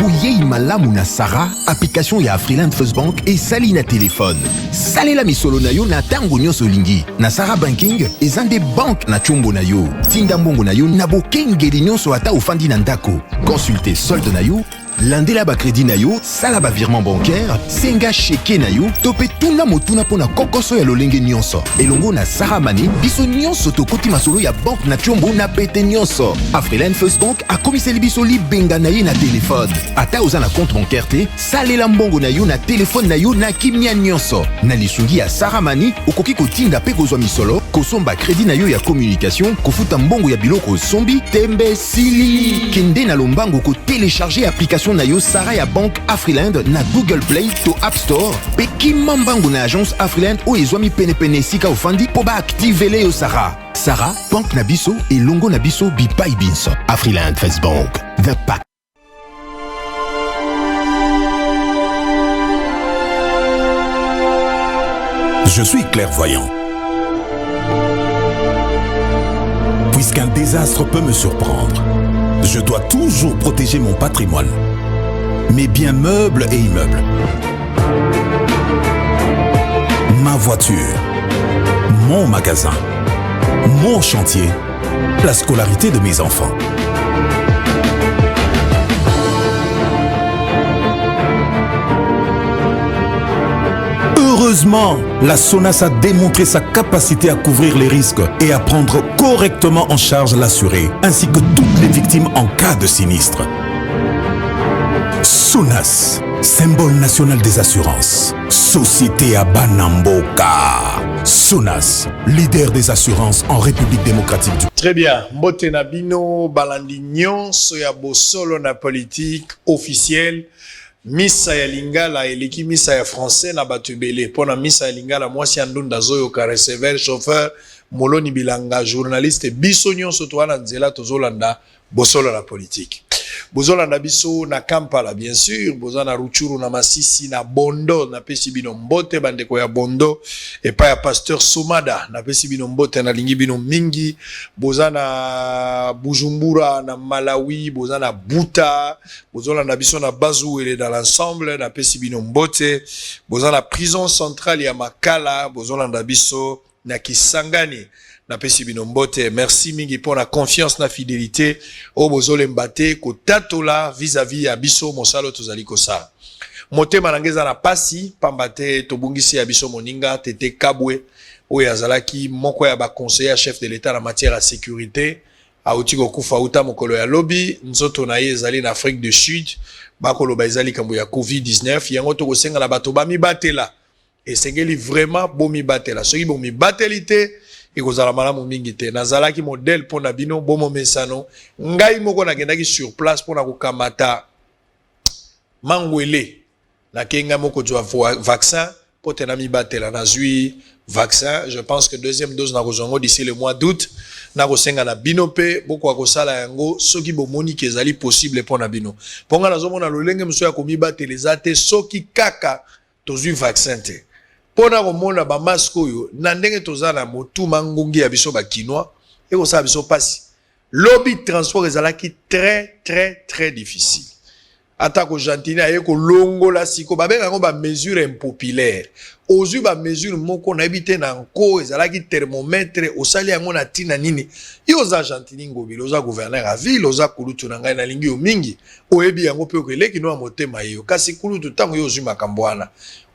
Bouyei malamu na Sarah, application ya Afriland First Bank et sali na téléphone. Salela misolo na yo na tango nyonso lingi. Na Sarah Banking, ezande bank na chombo na yo. Tinda mbongo na yo na bokengeli nyonso ata ofandi na ndako. Consultez solde na yo, landela ba crédit na yo, sala ba virement bancaire, senga cheke na yo, tope tuna motuna pona kokoso ya lolenge nyonso. Elongo na Sarah Money, biso nyonso tokoti masolo ya bank na chombo na pete nyonso. Afriland First Bank a komiseli biso libenga na ye na téléphone. Ata oza na compte bancaire te, salela mbongo na yo na téléphone na yo na kimia nyonso. Na lisungi ya Sarah Money, okoki kotinda pe kozwa misolo, kosomba crédit na yo ya communication, kofuta mbongo ya biloko sombi, tembe sili. Kende na lombango ko télécharger application na yo Sarah ya Bank Afriland na Google Play to App Store. Pe kimambango na agence Afriland o ezwami pene sika ofandi po ba activele yo Sarah. Sarah, Bank na biso et longo na biso bipai binso. Afriland First Bank, the pack. Je suis clairvoyant. Puisqu'un désastre peut me surprendre, je dois toujours protéger mon patrimoine, mes biens meubles et immeubles, ma voiture, mon magasin, mon chantier, la scolarité de mes enfants. Heureusement, la SONAS a démontré sa capacité à couvrir les risques et à prendre correctement en charge l'assuré, ainsi que toutes les victimes en cas de sinistre. SONAS, symbole national des assurances. Société à Banamboka. SONAS, leader des assurances en République démocratique du... Très bien. Mbote na bino balandignon soya bosolo na politique officielle. Misa ya lingala eleki misa ya français na batubele. Pona misa ya lingala mwasi andunda zoyo ka receveur chauffeur moloni bilanga journaliste biso nyonso to wana nzela tozolanda bosolo la politique. Bozolanda biso na Kampala bien sûr, bozana Ruchuru na Masisi na Bondo na pesi bino mbote bandeko ya Bondo et pas ya pasteur Somada na pesi bino mbote na lingi bino mingi, bozana Bujumbura na Malawi, bozana Buta, bozolanda biso na Bazuele dans l'ensemble na pesi bino mbote, bozana prison centrale ya Makala, bozolanda biso na Kisangani. Na pesi bino mbote, merci mingi pour la confiance na fidélité au bozole mbate ko tatola vis-à-vis ya biso mosalo tozali kosa. Mote manangeza na pasi pambate tobungisi ya biso moninga tete Kabwe oyo azalaki moko ya ba conseiller chef de l'état en matière de sécurité auti ko kufa uta mokolo ya lobby nzoto na ye ezali na Afrique du Sud bakolo ba ezali kambo ya COVID-19 yango to kosenga na bato ba mi batela et sengeli vraiment bo mi batela soki bo mi batelité et kozala malamu mingi te nazalaki modèle pour na bino bomo mesano ngai moko nakendaki sur place pour na kokamata mangwele na kenga moko jwa vaccin pour tena mi batela nazui vaccin. Je pense que deuxième dose na kozongo d'ici le mois d'août na kosenga na bino pe boko akosala yango soki bomoni kezali possible pour na bino ponga nazomona lolenge mso ya komi batela zate soki kaka tozui vaccin te. Pona komona ba masque oyo na ndenge tozana motuma ngungi ya biso ba kinois et ko sa biso pasi lobby transport ezalaki très difficile ata ko gentini aye ko longola siko ba benga ngo ba mesure impopulaire ozu ba mesure moko na ebite na nko ezalaki thermomètre osali yango na tina nini yo za gentini ngobilo za gouverneur à ville oza kulutu na ngai na lingi yo mingi oyebi yango pe ko eleki no motema yo kasi kulutu tango yo ozu makambwana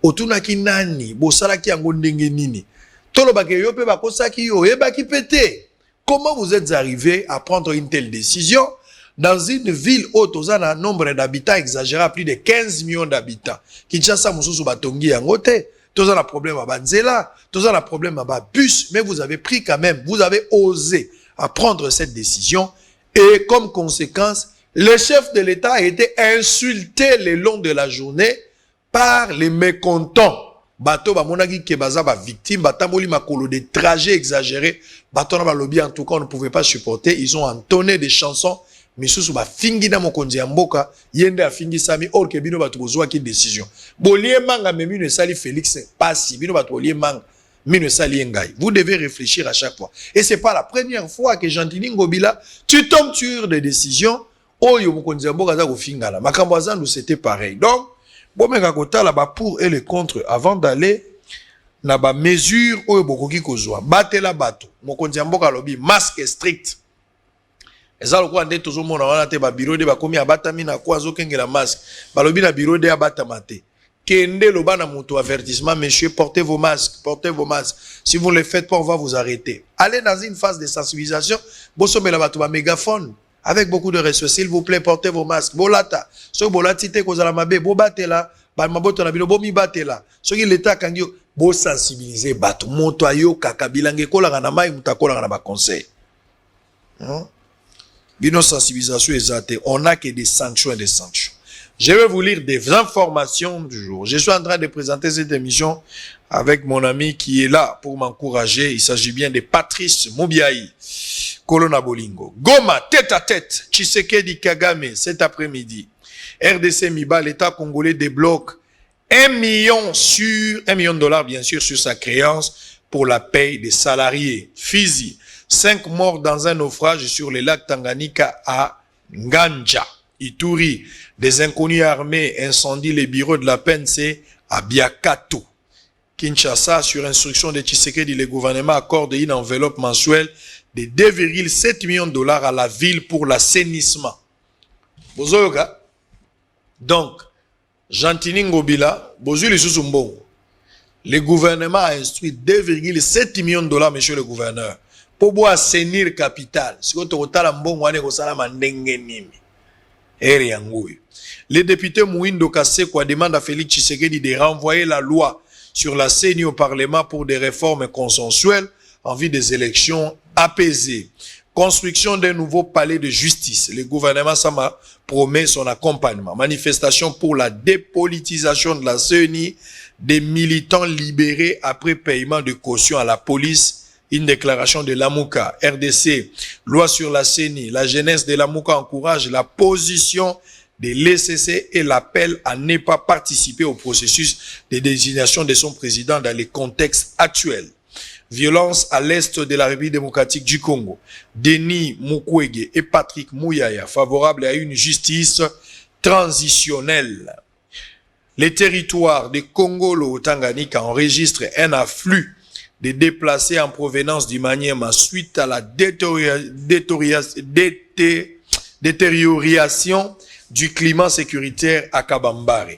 otunaki nani bosalaki yango ndenge nini tolobake yo pe bakosaki yo ebaki pété. Comment vous êtes arrivé à prendre une telle décision dans une ville où tozana un nombre d'habitants exagéré à plus de 15 millions d'habitants? Kinshasa mususu batongi yango te, tozana problème à banzela, tozana problème à bus, mais vous avez pris quand même, vous avez osé à prendre cette décision et comme conséquence, le chef de l'État a été insulté le long de la journée par les mécontents. Bato ba monaki ke baza ba victime, batamboli makolo des trajets exagérés, bato na ba lobby en tout cas on ne pouvait pas supporter, ils ont entonné des chansons, misusu ba fingi na mokonzi ya mboka, yende a fingi sami or ke bino bato kozwa ki décision. Bolie manga memi ne sali Félix Pasi, bino bato bolie manga mine sali ngai. Vous devez réfléchir à chaque fois. Et c'est pas la première fois que Gentini Ngobila, tu tombes sur des décisions oyo mokonzi ya mboka za kofingala makambo azandu c'était pareil. Donc bomeka kotala ba pour et le contre avant d'aller na ba mesure oyo bokoki kozwa batela bato mokonzi ya mboka lobi masque strict eza lokola nde tozomona wana te ba bureau de bakomi abatami na kwa azokengela masque balobi na bureau de abatama te kende loba na moto avertissement monsieur portez vos masques si vous ne le faites pas on va vous arrêter. Allez dans une phase de sensibilisation bosomela bato ba mégaphone avec beaucoup de respect s'il vous plaît portez vos masques bolata so bolati te kozala mabe bo batela ba maboto na bino bo mi batela soki l'état kangi bo sensibiliser bato moto ayo kaka bilange kola na mai mutakola na ba conseil bino sensibilisation ezate on n'a que des sanctions et des sanctions. Je vais vous lire des informations du jour. Je suis en train de présenter cette émission avec mon ami qui est là pour m'encourager. Il s'agit bien de Patrice Moubiaï, Colonna Bolingo. Goma, tête à tête, Tshisekedi Kagame, cet après-midi. RDC Miba, l'État congolais débloque 1 million de dollars, bien sûr, sur sa créance pour la paye des salariés. Fizi, 5 morts dans un naufrage sur le lac Tanganyika à Nganja. Ituri, des inconnus armés incendient les bureaux de la PNC à Biakato. Kinshasa, sur instruction de Tshisekedi, le gouvernement accorde une enveloppe mensuelle de 2,7 millions de dollars à la ville pour l'assainissement. Bozoyoka. Donc, Jantini Ngobila, Bozuli Susumbo, le gouvernement a instruit 2,7 millions de dollars, monsieur le gouverneur, pour assainir la capitale. Si vous avez les députés Mouindo Kaseko demandent à Félix Tshisekedi de renvoyer la loi sur la CENI au Parlement pour des réformes consensuelles en vue des élections apaisées. Construction d'un nouveau palais de justice. Le gouvernement Sama promet son accompagnement. Manifestation pour la dépolitisation de la CENI. Des militants libérés après paiement de caution à la police. Une déclaration de l'Amouka, RDC, loi sur la CENI. La jeunesse de l'Amouka encourage la position de l'ECC et l'appel à ne pas participer au processus de désignation de son président dans les contextes actuels. Violence à l'est de la République démocratique du Congo. Denis Mukwege et Patrick Mouyaya, favorables à une justice transitionnelle. Les territoires de Congolo-Tanganyika enregistrent un afflux de déplacés en provenance du Maniema suite à la détérioration du climat sécuritaire à Kabambare.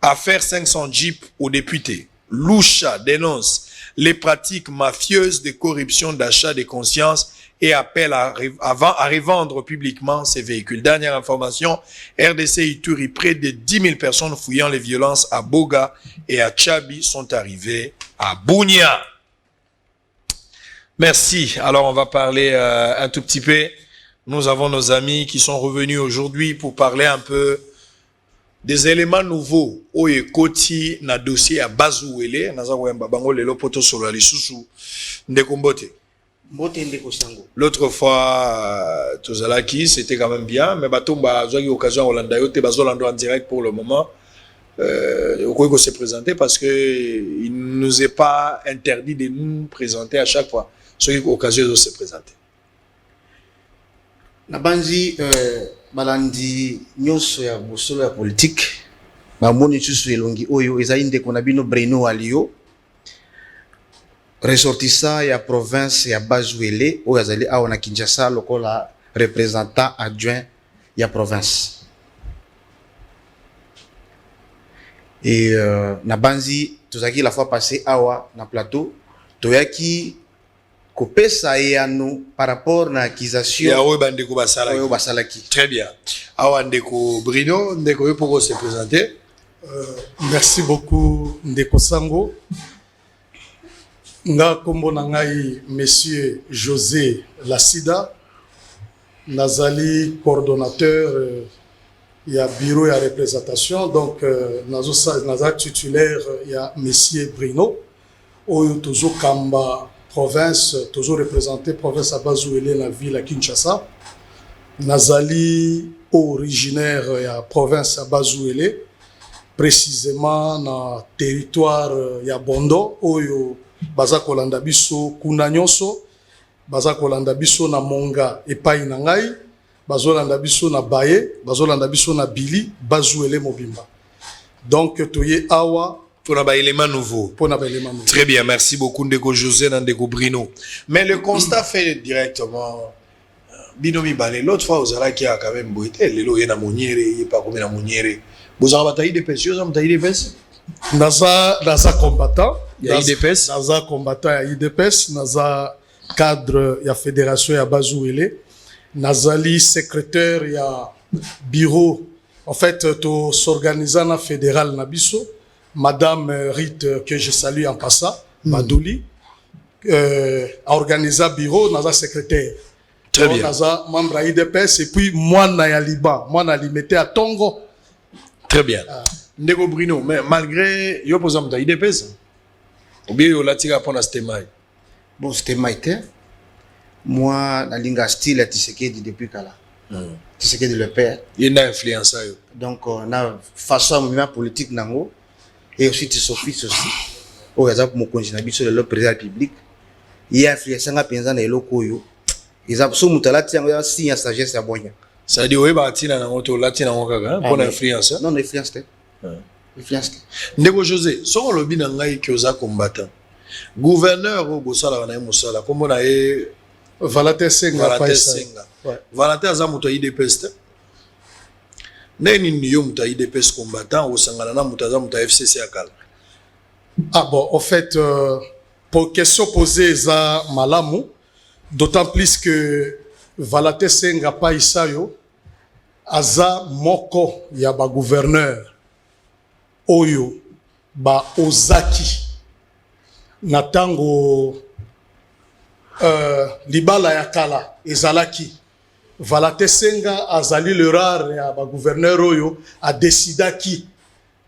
Affaire 500 jeeps aux députés. Loucha dénonce les pratiques mafieuses de corruption d'achat de conscience et appelle à revendre publiquement ces véhicules. Dernière information, RDC Ituri, près de 10 000 personnes fouillant les violences à Boga et à Tchabi sont arrivées à Bunia. Merci. Alors, on va parler un tout petit peu. Nous avons nos amis qui sont revenus aujourd'hui pour parler un peu des éléments nouveaux. Oye Koti na dossier à Bazouele. Nazawemba bango lelo poto solo alisusu ndekombote. L'autre fois, Tozalaki, c'était quand même bien. Mais Batomba, j'ai eu l'occasion Hollanda yote bazolando en direct pour le moment. Okoyko s'est présenté parce que il ne nous est pas interdit de nous présenter à chaque fois. Ceux qui ont l'occasion de se présenter. Nabanzi balandi nyonso ya bosolo ya politique ba moni tsusu elongi oyo ezainde kona bino Breno Alio ressortissant ya province ya Bazouele oyo azali awa na Kinshasa lokola représentant adjoint ya province et nabanzi tozaki la fois passée awa na plateau toyaki kopesa yano par rapport na accusation ya oyo bandeko basalaki. Très bien. Awa ndeko Brino, ndeko yo poko se présenter. Merci beaucoup ndeko Sango. Nga kombo na ngai monsieur José Lassida, nazali coordonnateur ya bureau ya représentation, donc naza titulaire ya monsieur Brino oyo tozo kamba province, toujours représenté province à Bazouele, la ville à Kinshasa. Nazali originaire de la province à Bazouele, précisément dans le territoire ya Bondo, oyo Bazako Landabiso Kunanyonso, Bazako Landabiso na Monga et Painangai, bazolanda biso na Baye, bazolanda biso na Bili, Bazouele Mobimba. Donc toye awa pour un élément nouveau. Pour un élément nouveau. Très bien, merci beaucoup Ndeko José Ndeko Brino. Mais le constat fait directement Binomi Balé. L'autre fois, vous avez qui a quand même boité. Les lois na moniere, il est pas comme na moniere. Vous avez bataillé des pêches, vous avez bataillé des pêches. Naza combattant. Il y a IDPS. Naza combattant, il y a IDPS. Naza cadre, il y a fédération, il y a Bazouele. Nazali secrétaire, il y a bureau. En fait, tout s'organisant na fédéral Nabiso. Madame Rite, que je salue en passant, Badouli, a organisé bureau, Naza secrétaire. Très bien. Naza membre IDPS et puis moi na Liban, moi na limité à Tongo. Très bien. Ndeko Brino, mais malgré yo par exemple IDPS, ou bien yo la tira pour la stemai. Bon, c'était maïté. Moi, na linga style à Tshisekedi depuis Kala. Tshisekedi le père. Il y a une influence. Donc, on a façon de politique nango. Et aussi son fils aussi. Au exemple, mon congé sur le président de la République. Il y a influencé un peu dans les locaux. Ils ont besoin de signer sagesse à Boya. Ça dit, oui, bah, tu as un latin pour l'influence. Non, l'influence. Influence. Ndeko José, son lobby nangai qui osa combattant. Gouverneur au Bosala na Mosala, comme on a Valater Senga. Valater Azamuto IDPS. Neni niyo muta IDPS combattant au Sangana Mutaza Muta FCC Akal. Ah bon, en fait, pour question posée à Malamu, d'autant plus que Valater Senga Paisayo, Aza Moko Yaba gouverneur, Oyo, Ba Ozaki, Natango Libala Yakala, Ezalaki. Valater Senga azali le rare ya ba gouverneur oyo a décidé qui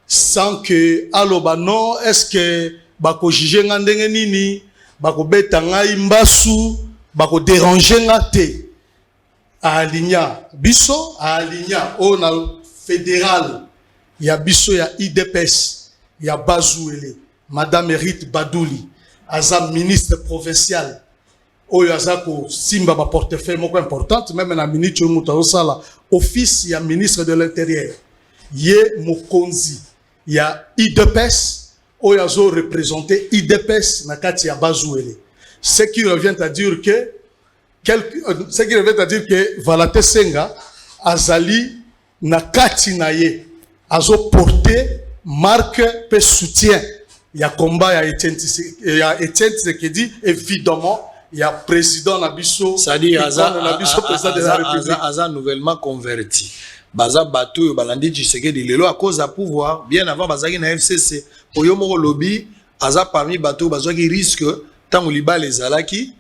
sans que aloba non est-ce que bako juger nga ndenge nini bako beta ngai mbasu bako déranger nga te aligna biso aligna o na fédéral ya biso ya IDPS ya Bazouele madame Rite Badouli aza ministre provincial oyo azako simba ba portefeuille moko importante même na ministre mutazo sala office ya ministre de l'intérieur ye mokonzi ya IDPS oyo azo représenter IDPS na kati ya Bazouele ce qui revient à dire que Valater Senga azali na kati na ye azo porter marque pe soutien ya combat ya Etienne Tshisekedi évidemment. Il y a président Nabiso, c'est-à-dire président de la République. Aza nouvellement converti. Baza Batou, Balandi Tshisekedi, lelo à cause à pouvoir, bien avant Bazaki na FCC. Pour yomo lobby, Aza parmi Batou, Bazo qui risque, tant ou liba les alaki,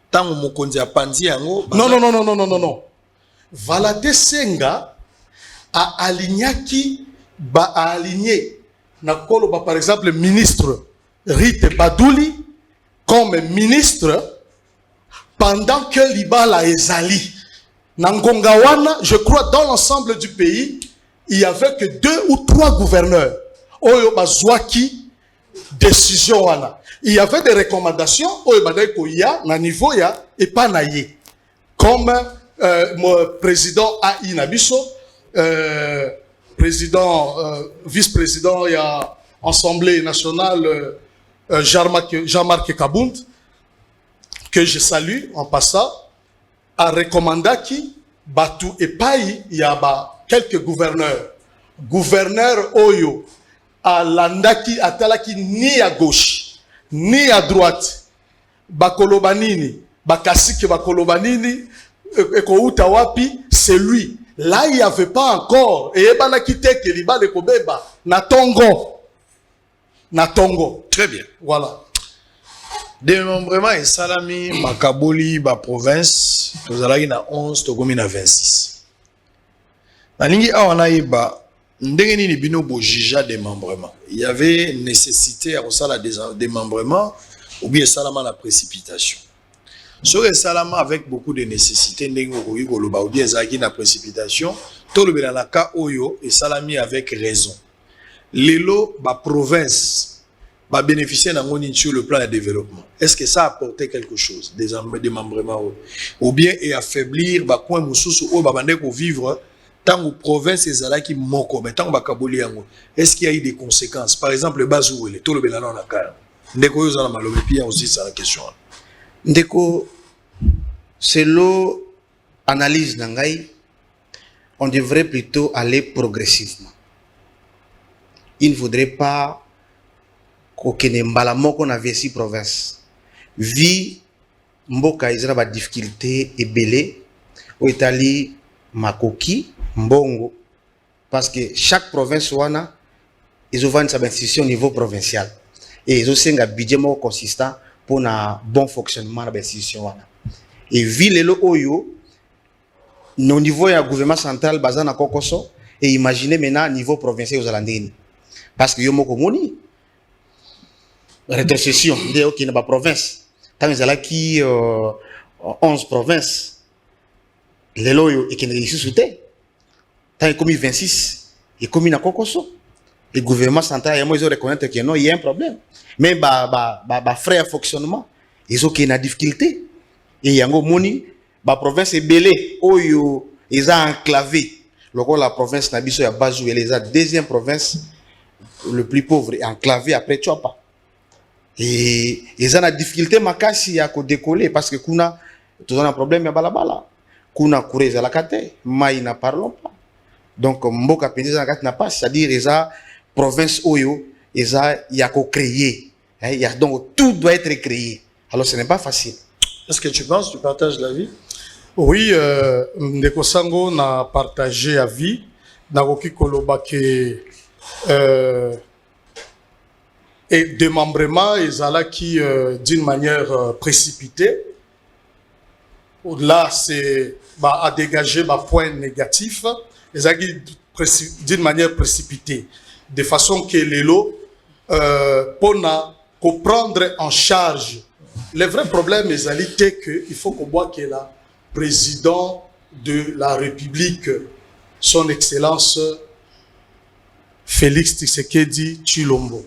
tant ou mokonzi a pandi yango. Non. Valater Senga a aligné a aligné. Nakolo par exemple ministre Rite Badouli comme ministre. Pendant que Libala Ezali, Nangongawana, je crois dans l'ensemble du pays, il n'y avait que 2 ou 3 gouverneurs. Oyo Bazouaki, décision wana. Il y avait des recommandations, Oyo Badaiko ya, na niveau ya, et pas naïe. Comme mon président A.I. Nabiso, président, vice-président, il y a Assemblée nationale, Jean-Marc Kabound, que je salue en passant, a recommandé qui Batou et Paï, il y a quelques gouverneurs. Gouverneur Oyo, à Landaki, à Talaki, ni à gauche, ni à droite. Bakolobanini, Bakasiki Bakolobanini, Ekouta Wapi, c'est lui. Là, il n'y avait pas encore. Et Ebanaki Teke, Liba de Kobeba, Natongo. Très bien. Voilà. Démembrement et salami makaboli ba province tozalaki na 11 tokomi na 26 nalingi awa na yeba ndenge nini bino bo jija démembrement il y avait nécessité à kosala démembrement ou bien salama la précipitation sur le salama avec beaucoup de nécessité ndenge okoki koloba ou bien ezalaki na précipitation tolobela na ka oyo et salami avec raison lelo ba province va bénéficier d'un monde sur le plan de développement. Est-ce que ça a apporté quelque chose, des démembrements, ou bien et affaiblir, bah, quoi, moussous, ou bah, bandé pour vivre, tant que province et zala qui moko, mais tant que bakaboli yango, est-ce qu'il y a eu des conséquences? Par exemple, le bazou, tout le bélanon na kaya. Ndeko yo zala malobe, puis il y a aussi ça la question. Ndeko, c'est l'analyse d'Angaï, on devrait plutôt aller progressivement. Il ne faudrait pas qu'aucun mbalamo qu'on avait ici province. Vu mboka izra ba difficulté et belé, au Italie makoki mbongo, parce que chaque province wana ils ont une institution au niveau provincial et ils ont un budget consistant pour un bon fonctionnement de l'institution wana. Et vu les oyo au niveau du gouvernement central basé na kokoso et imaginez maintenant niveau provincial aux alandini parce que yo moko moni rétrocession de qui na ba province tant ils ala qui 11 provinces les loyo et qui ne ici souté tant il commis 26 et commis na kokoso le gouvernement central ils ont reconnaître que non il y a un problème mais ba frère fonctionnement ils ont qui na difficulté et yango moni ba province est belé oyo ils ont enclavé la province na biso ya Bazou et les deuxième province le plus pauvre enclavé après Tchoapa et ils ont la difficulté makasi ya ko décoller parce que kuna tous un problème ya balabala kuna kureza la kate mai na parlons pas donc mboka penza na kate na pas c'est-à-dire ils ont province oyo ils ont ya ko créer donc tout doit être créé alors ce n'est pas facile. Est-ce que tu penses, tu partages l'avis? Oui, Ndeko Sango n'a partagé avis. Naroki Koloba que et démembrement ils allaient qui d'une manière précipitée. Au-delà, c'est à dégager un point négatif. Ils allaient d'une manière précipitée, de façon que les lots pour prendre en charge. Le vrai problème, c'est qu'il faut qu'on voit que le président de la République, son Excellence Félix Tshisekedi Tshilombo,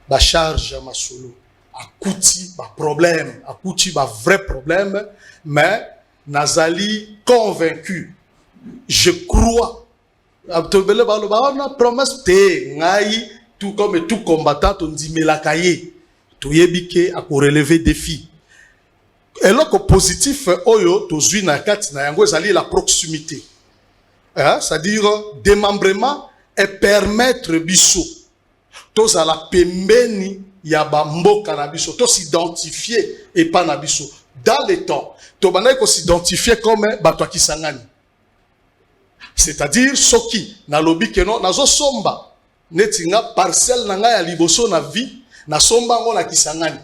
la charge à Masolo, a coûté un problème, a coûté un vrai problème, mais Nazali convaincu, je crois, on a promesse, tout comme tout combattant, on dit, mais la cahier. Tout yebike à relever défi. Et là, le positif, oyo, tozui na kati na yango ezali la proximité. C'est-à-dire, démembrement et permettre biso. Tous à la pembeni ya bamboka na biso. Tous s'identifier et pas na biso. Dans les temps, tobana ko s'identifier comme batwa kisangani. C'est-à-dire, soki, na lobi keno, nazo somba. Netinga parcelle na nga ya liboso na vie. Na somba ngo na kisangani.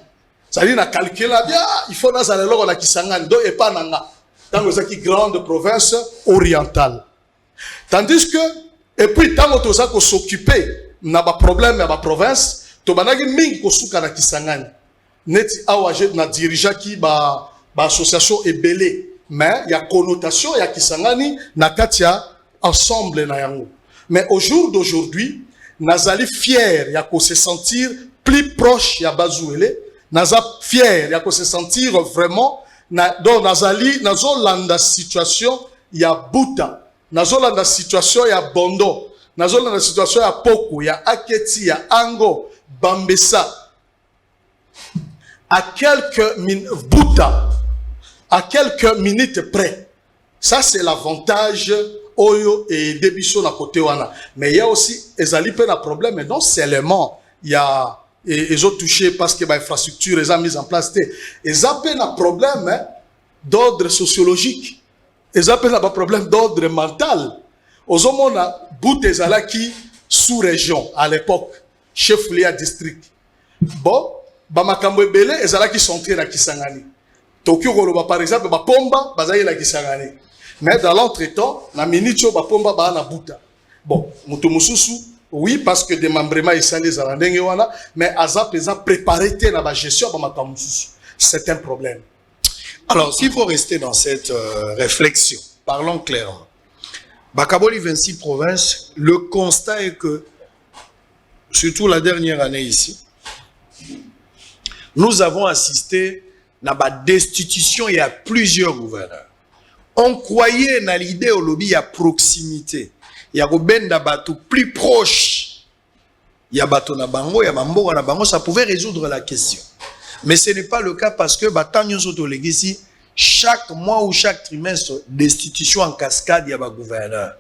C'est-à-dire na calculer bien, il faut na zalelo na kisangani donc et pas nanga. Dans les grande province orientale. Tandis que et puis tant que toza ko s'occuper na ba problème ya ba province, to banaki mingi ko suka na kisangani. Neti awaje na dirigeant qui ba association ebelé, mais il y a connotation ya kisangani na katia ensemble na yango. Mais au jour d'aujourd'hui, nazali fier ya ko se sentir plus proche ya Bazouele, naza fier ya ko se sentir vraiment donc nazali nazolanda situation ya Buta, nazolanda situation ya Bondo, nazolanda situation ya Poko, ya Aketi, ya Ango, Bambessa. À quelques Buta, à quelques minutes près. Ça c'est l'avantage Oyo et Debiso na côté wana. Mais il y a aussi ezali pe na problème, non seulement il y a et ils ont touché parce que l'infrastructure les a mis en place. Ils ont un problème d'ordre sociologique. Ils ont un problème d'ordre mental. Aux hommes, on a Boutezalaki sous-région à l'époque, chef-lieu à district. Bon, Bamakambo Belé, ils ont sont à Kisangani. Tokyo Goloba, par exemple, Pomba, Bazaï la Kisangani. Mais dans l'entretemps, la Minicho, Pomba, Bahana Bouta. Bon, Mutomususu. Oui, parce que des membrements ils sont les Alandengwana, mais Azap les a préparé dans la gestion de Matamusus. C'est un problème. Alors, s'il faut rester dans cette réflexion, parlons clairement. Bakaboli 26 provinces, le constat est que, surtout la dernière année ici, nous avons assisté à la destitution, il y a plusieurs gouverneurs. On croyait dans l'idée au lobby, il y a proximité. Il y a des bateaux plus proches. Il y a bateau na bango, il y a mambo na bango, ça pouvait résoudre la question. Mais ce n'est pas le cas parce que chaque mois ou chaque trimestre, destitution en cascade, il y a des gouverneurs.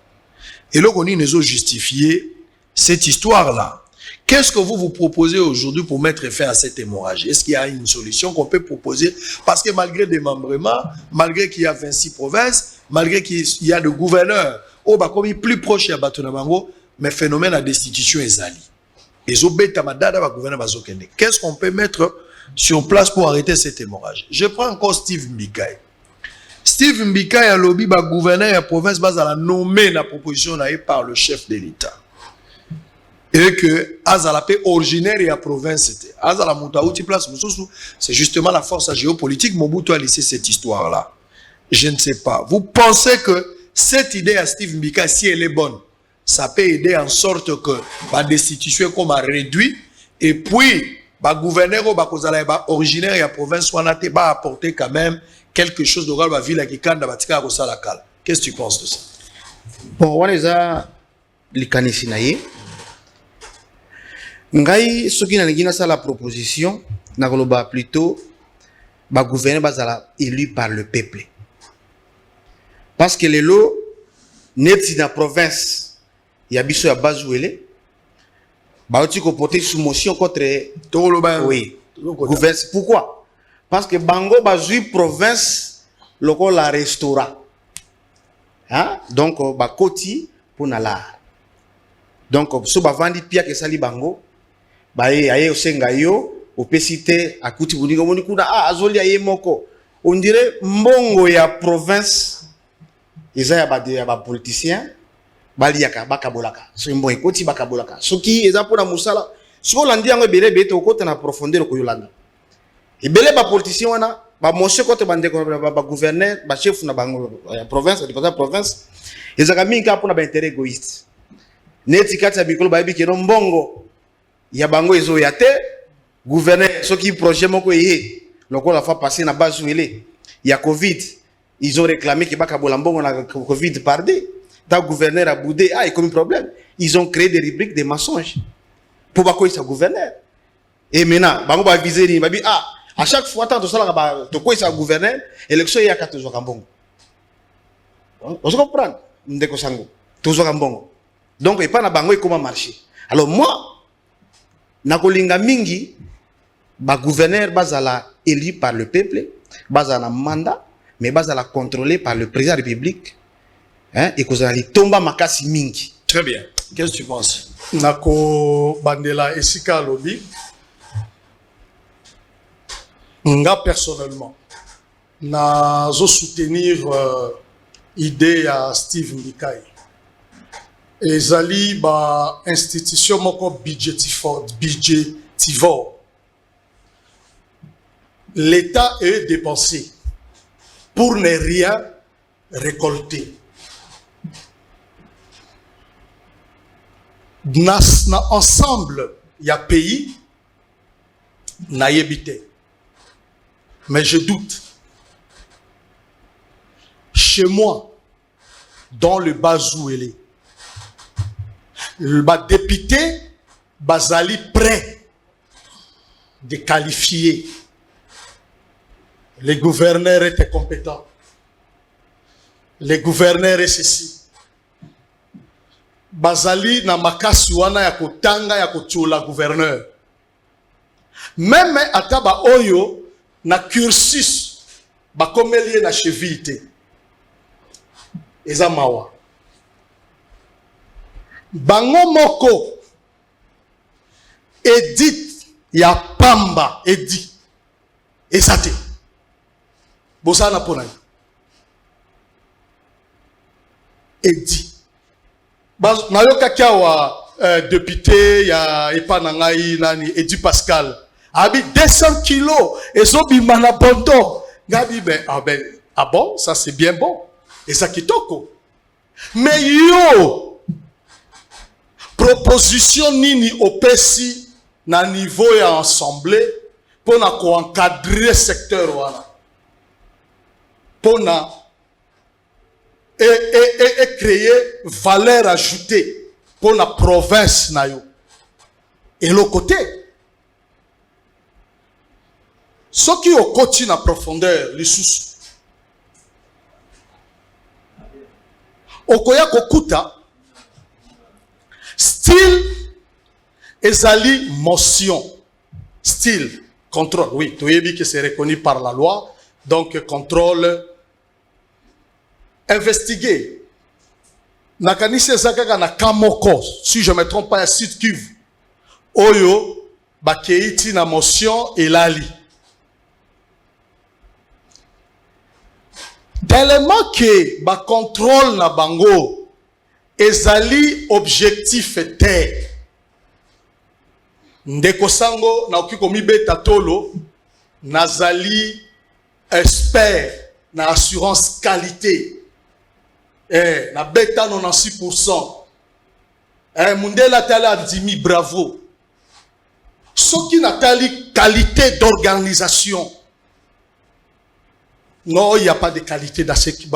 Et là, on a justifié cette histoire-là. Qu'est-ce que vous proposez aujourd'hui pour mettre fin à cette hémorragie? Est-ce qu'il y a une solution qu'on peut proposer? Parce que malgré des démembrements, malgré qu'il y a 26 provinces, malgré qu'il y a des gouverneurs, comme plus proche de Batonabango, mais phénomène de destitution est zali. Qu'est-ce qu'on peut mettre sur place pour arrêter cette hémorragie? Je prends encore Steve Mbikai. Steve Mbikai a lobby gouverneur de la province a nommé la proposition par le chef de l'État. Et que Azala originaire de la province était. Azala Moutaouti place, c'est justement la force géopolitique. Mobutu a laissé cette histoire-là. Je ne sais pas. Vous pensez que cette idée à Steve Mbikai, si elle est bonne, ça peut aider en sorte que la destitution comme a réduit et puis le gouverneur originaire de la province soit apporter quand même quelque chose de la ville qui kanda batika ko sala kala. Qu'est-ce que tu penses de ça? Bon, on les a les canisinaye. Ngai soki na lingina sa la proposition na koloba plutôt ba gouverneur bazala élu par le peuple. Parce que les lots neti na province ya biso ya Bazouele ba oti ko porter sous motion contre Toloba. Oui. Gouverneur. Pourquoi? Parce que bango bazui province loko la restaurant. Hein? Donc ba koti pour na la. Donc so ba vandi pia ke sali bango ba ye aye osenga yo opesite akuti buningo moni kuna azoli aye moko. On dirait mbongo ya province ils ont ba politicien bali yaka bakabolaka so mbo ekoti bakabolaka soki eza pona musala so landi yango ebele bete okota na profondeur ko yolanda ebele ba politicien wana ba monsieur kote bande ko ba gouverneur ba chef na bango ya province de province ezaka mingi pona ba intérêt égoïste neti kati ya bikolo ba bikeno mbongo ya bango ezo ya te gouverneur soki projet moko yé lokola fa passer na Bazouele ya Covid. Ils ont réclamé que Bakaboulambo a Covid pardé. Tant gouverneur a boudé, il y a comme un problème. Ils ont créé des rubriques, des mensonges. Pour Bakoy, c'est gouverneur. Et maintenant, Bango va viser, il va dire, à chaque fois, tant que ça, tu es gouverneur, l'élection est à 14 jours en bon. On se comprend. Toujours en bon. Donc, il n'y a pas de Bango comment marcher. Alors, moi, Nakolinga Mingi, gouverneur basala élu par le peuple, basala mandat. Mais base à la contrôler par le président de la République, hein, et qu'on a tomba makasi mingi. Très bien. Qu'est-ce que tu penses? Nako bandela esika lobby. Nga personnellement, na zo soutenir idée à Steve Mbikai. Et zali ba institution moko budgétivore. L'État est dépensé pour ne rien récolter. Ensemble, il y a pays, n'a évité. Mais je doute. Chez moi, dans le Bazouele, le député Bazali prêt de qualifier. Les gouverneurs étaient compétents. Les gouverneurs et ceci. Bazali na makasi wana ya kotanga ya kotiola gouverneur. Même ataba oyo na cursus bakomelie na cheville. Eza mawa. Bango moko edit ya pamba edit. Ezate. Bosana pona. Edit. Nayoka kiawa député ya epanangai nani Edi Pascal. Abi 200 kilos et so bimana bondo. Gabi ah bon, ça c'est bien bon. Et ça kitoko. Mais yo proposition nini opesi na niveau ya assemblée pour encadrer le secteur wana, pour et créer valeur ajoutée pour la province na yo. Et l'autre côté, ce qui au côté na profondeur, les sous. Okoya kokuta style ezali motion, style contrôle. Oui, tu as vu que c'est reconnu par la loi, donc contrôle. Investiguer. Nakanisi ezakaka na kamoko, si je me trompe pas, site Kivu. Oyo bakeiti na motion elali. Tellement que ba contrôle na bango ezali objectif terre. Ndeko sango na okiko mibeta tolo nazali expert na assurance qualité. Na beta 96%. Mundela tala dimi bravo. Ce qui n'a pas qualité d'organisation. Non, il n'y a pas de qualité dans ce qui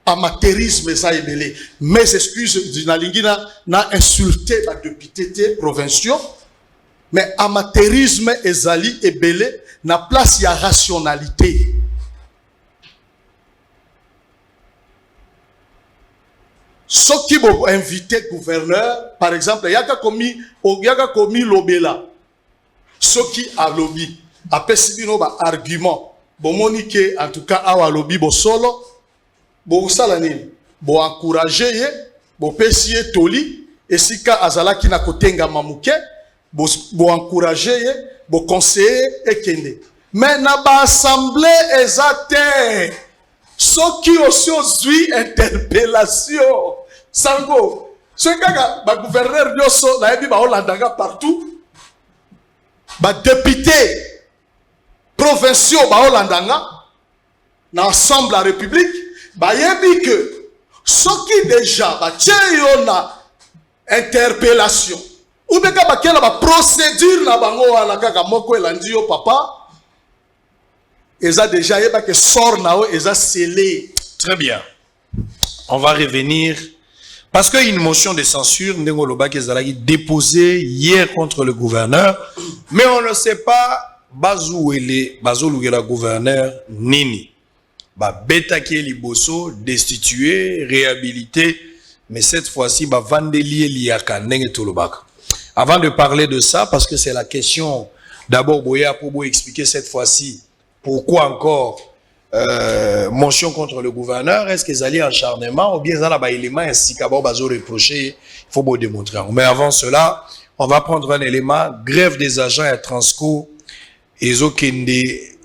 amateurisme ça est belé. Mes excuses du Nalingina n'a insulté la député provinciaux. Mais amateurisme ezali et belé na place il y a rationalité. Ce qui vont inviter gouverneur, par exemple, il y a commis l'obéla. Ce qui a lobby, après si nous avons argument, bon monique en tout cas à lobby bon solo, bon salanine, bon encourager, bon pesier toli, et si ka azala ki na kotenga mamouke, bon encourager, bon conseiller et kende. Mais na ba assemblée exacte. Ce qui aussi suit interpellation. Sango. Ce gars, le gouverneur Nyoso, la ebi ba Holandanga partout. Ba député provinciaux ba Holandanga. Dans l'ensemble de la République. Ba yebi que. Ce qui déjà, ba tche na interpellation. Ou bien ba kela ba procédure na bango ala kaka moko elandi yo papa. Ils ont déjà que sort nao, ils ont scellé. Très bien. On va revenir parce qu'il y a une motion de censure déposée hier contre le gouverneur, mais on ne sait pas bazou le gouverneur nini. Ba beta qui est liboso, destitué, réhabilité, mais cette fois-ci ba vandelier liaka nenge tolobaka. Avant de parler de ça, parce que c'est la question d'abord Boya pour expliquer cette fois-ci. Pourquoi encore motion contre le gouverneur? Est-ce qu'ils allaient en acharnement ou bien ils ont un élément ainsi qu'abord bazo reproché? Il faut beau démontrer. Mais avant cela, on va prendre un élément grève des agents à Transco et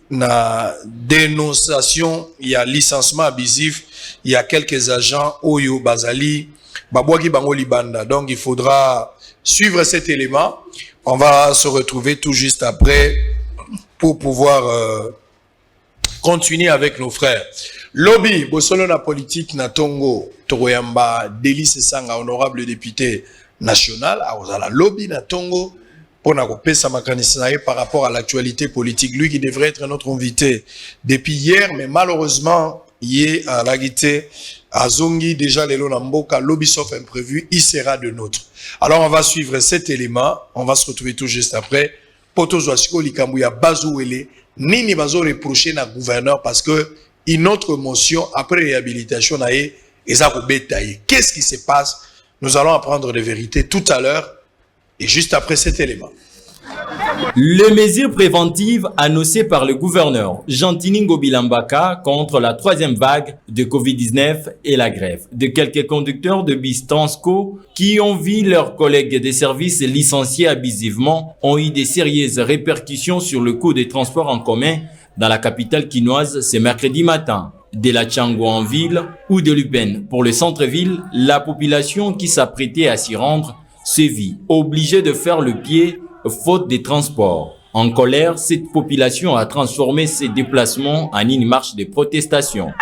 na dénonciation. Il y a licenciement abusif. Il y a quelques agents Oyo Bazali Babouaki Bangoli Banda. Donc il faudra suivre cet élément. On va se retrouver tout juste après pour pouvoir continuer avec nos frères. Lobby, Bosolo na politique na Tongo, Toroyamba, Délice Sanga, honorable député national, à lobby na Tongo, pour na kopesa makanisanaye par rapport à l'actualité politique. Lui qui devrait être notre invité depuis hier, mais malheureusement, hier à la guité, à Zongi, déjà les Lonamboka, lobby sauf imprévu, il sera de nôtre. Alors on va suivre cet élément, on va se retrouver tout juste après. Poto Joasiko Likambuya Bazouele, Nini bazo reproché na gouverneur parce que une autre motion après réhabilitation nae ezako betaye. Qu'est-ce qui se passe? Nous allons apprendre des vérités tout à l'heure et juste après cet élément. Les mesures préventives annoncées par le gouverneur Jean-Tiningo Bilambaka contre la troisième vague de Covid-19 et la grève de quelques conducteurs de bus Transco qui ont vu leurs collègues des services licenciés abusivement ont eu des sérieuses répercussions sur le coût des transports en commun dans la capitale quinoise ce mercredi matin. De la Tchango en ville ou de Lupin pour le centre-ville, la population qui s'apprêtait à s'y rendre se vit obligée de faire le pied faute des transports. En colère, cette population a transformé ses déplacements en une marche de protestation.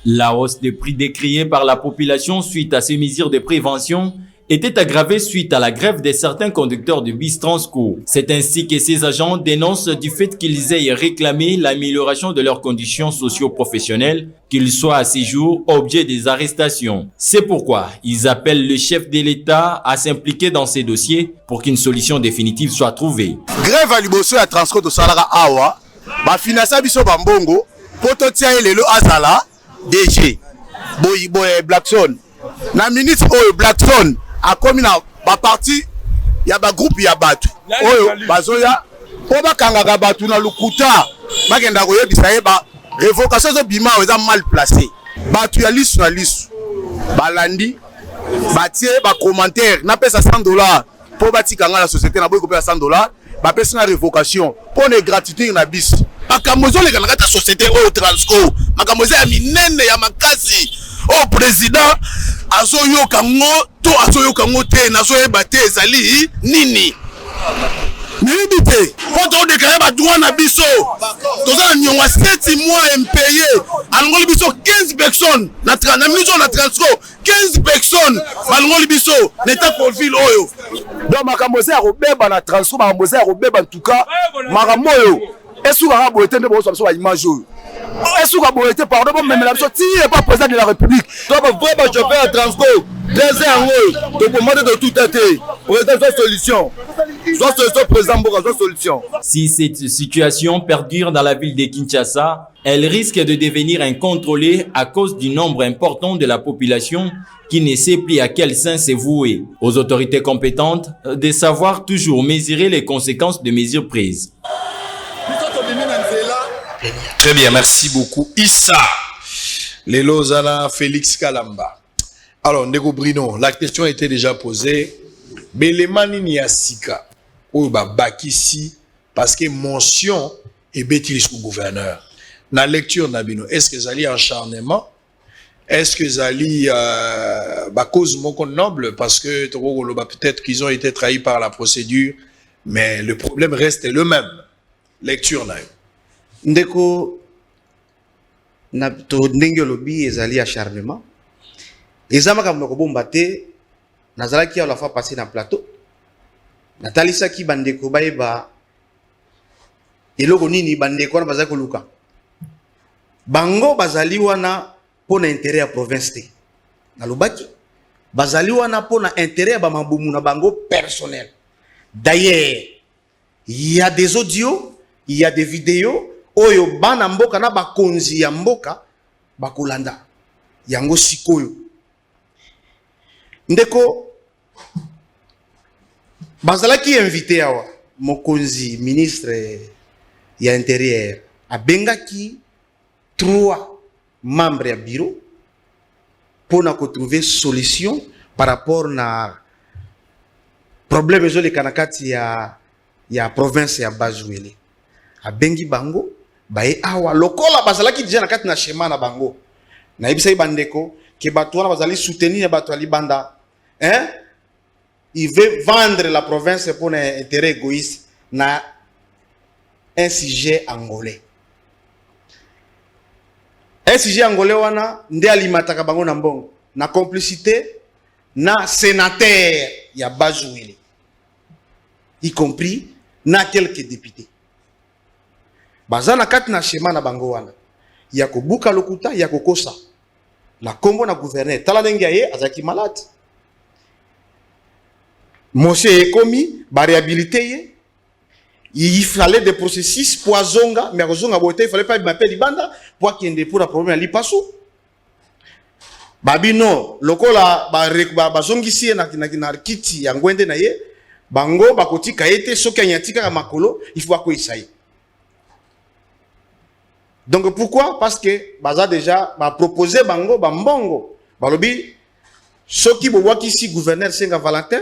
La hausse des prix décriée par la population suite à ces mesures de prévention était aggravée suite à la grève de certains conducteurs de bus Transco. C'est ainsi que ces agents dénoncent du fait qu'ils aient réclamé l'amélioration de leurs conditions socio-professionnelles, qu'ils soient à ces jours objet des arrestations. C'est pourquoi ils appellent le chef de l'État à s'impliquer dans ces dossiers pour qu'une solution définitive soit trouvée. Grève à liboso ya Transco to salara awa, ba finança biso bambongo, poto tia lelo azala DG. Boy Blackson. Na ministre oyo Blackson a komi na ba parti ya ba groupe ya batu oyo bazoya po bakangaka batu na lukuta bakenda koyebisa ye ba révocation zo bima eza mal placé batu ya lisu na lisu balandi batie ba commentaire na pesa $100 po batikanga la société na boy ko pesa $100 ba pesa na révocation po ne gratuité na bis makambo zo leka na kata société oyo Transco makambo ya minene ya makasi o président azoyoka ngo to azoyoka ngo te nazoyeba te ezali nini nayebi te po todekare badroit na biso toza na nyongo 7 mois impayé alongoli biso 15 personnes na minute na Transco 15 personnes balongoli biso na état profil oyo donc makambo ya kobeba na Transco makambo ya kobeba en tout cas makambo oyo esukaka boye te nde bozwa biso ba image oyo essuka boye te pardon bon même la biso ti est pas président de la République toi vraiment chauffeur à Transco 2 ans to commander de tout été pour une solution soit président Mboka soit solution. Si cette situation perdure dans la ville de Kinshasa, elle risque de devenir incontrôlée à cause du nombre important de la population qui ne sait plus à quel sein se vouer. Aux autorités compétentes de savoir toujours mesurer les conséquences de mesures prises. Très bien, merci beaucoup. Issa, Lelo Zana, Félix Kalamba. Alors, Ndeko Brino, la question était déjà posée. Belemani Niasika, ou Bakisi, parce que mention est bêtise au gouverneur. Dans la lecture, est-ce que Zali acharnement? Est-ce que Zali cause mon noble? Parce que peut-être qu'ils ont été trahis par la procédure, mais le problème reste le même. Lecture, Ndeko na to ndenge lobi ezali acharnement ezama ka moko bomba te nazalaki la fois passé na plateau natalisa ki bandeko bayeba eloko nini bandeko na bazali koluka bango bazali wana pona intérêt ya province te nalobaki bazali wana pona intérêt ya bamabumu na bango personnel. D'ailleurs il y a des audios, il y a des vidéos oyo bana mboka na bakonzi ya mboka bakolanda yango sikoyo ndeko bazalaki invité awa mokonzi ministre ya intérieur abengaki 3 membres ya bureau pour trouver solution par rapport na problème ezoleka na kati ya province ya Bazuele abengi bango bae awa lokola bazalaki déjà na kati na schéma na bango na yebisa bandeko ke bato wana bazali soutenir bato ali banda il veut vendre la province pour un intérêt égoïste na un sujet angolais. Un sujet angolais wana nde alimataka bango na mbongo na complicité na sénateur ya Bazuele y compris na quelques députés. Bazana kati na schéma na bango wana ya kobuka lokuta ya kokosa na kombo na gouverneur tala ndenge ye azaki malade monsieur ekomi ba réhabilité ye il fallait des processus poisonga mais kozonga bote il fallait pas m'appeler libanda pour qu'il y ait pour la problème ali passo babino lokola ba zongisi na kiti ya ngwende na ye bango bakotika ete soki anyatika ka makolo il faut ko isaïe. Donc pourquoi? Parce que baza déjà ba proposer bango ba mbongo balobi soki bo waki si gouverneur Senga Valentin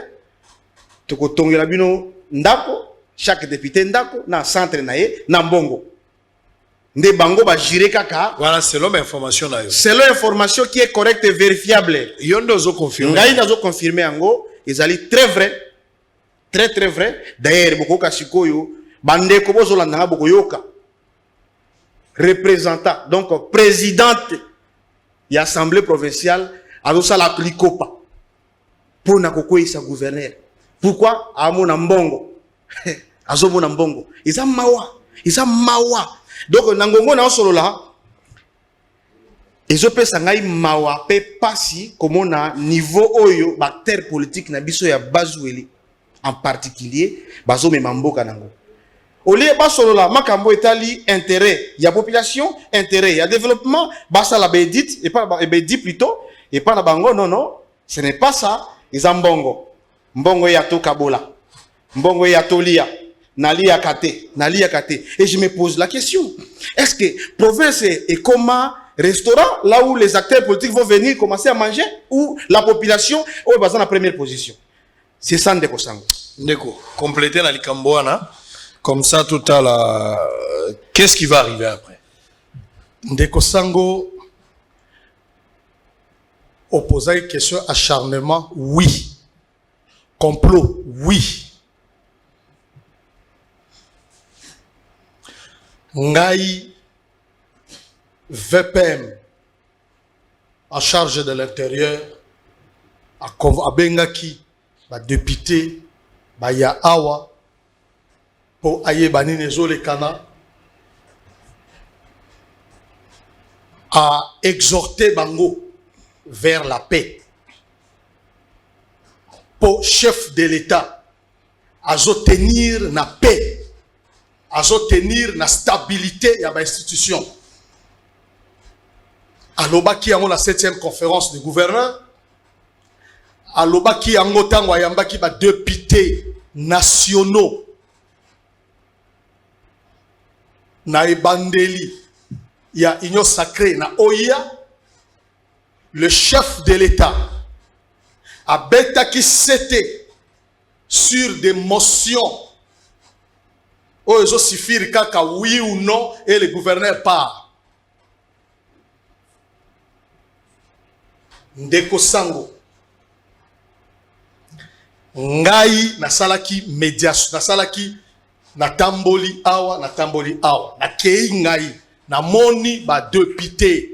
to ko tongela bino ndako chaque député ndako na centre na ye na mbongo nde bango ba jire kaka. Voilà, c'est l'homme information na yo. C'est l'information qui est correcte et vérifiable. Yondo zo confirmer. Ngai nazo confirmer ngo ezali très vrai. Très très vrai. D'ailleurs boko kasikoyo bandeko bozolanda nga boko yoka représentant, donc présidente il y a assemblée provinciale à ça la plikopa pour na kokoisa gouverneur. Pourquoi amona mbongo azomona mbongo isa mawa donc nangongo na solo là ezopesa ngai mawa pe pasi komona niveau oyo bacteur politique na biso ya Bazueli en particulier bazo memamboka nango olie basolo la makambo etali intérêt ya population intérêt ya développement basa la bédite et pas bédit plutôt et pas na bango non ce n'est pas ça izambongo mbongo ya to kabola mbongo ya tolia nalia kate et je me pose la question est-ce que province est comme restaurant là où les acteurs politiques vont venir commencer à manger ou la population est basée en première position c'est ça Ndeko Sango Ndeko compléter la likamboana comme ça tout à la qu'est-ce qui va arriver après Ndeko Sango opposer une question acharnement oui complot oui Ngai VPM en charge de l'intérieur à Bengaki ba député ba ya awa pour aye banine zole kana à exhorter bango vers la paix pour chef de l'État à tenir la paix à tenir la stabilité ya ba institution alobaki yango la 7e conférence du gouverneur alobaki yango tango ayambaki ba députés nationaux na ebandeli ya union sacrée na OIA le chef de l'État a betaki c'était sur des motions oh ils ont suffire kaka oui ou non et le gouverneur part Ndeko Sango ngai nasalaki médiation nasalaki natamboli awa na kei ngai na moni ba député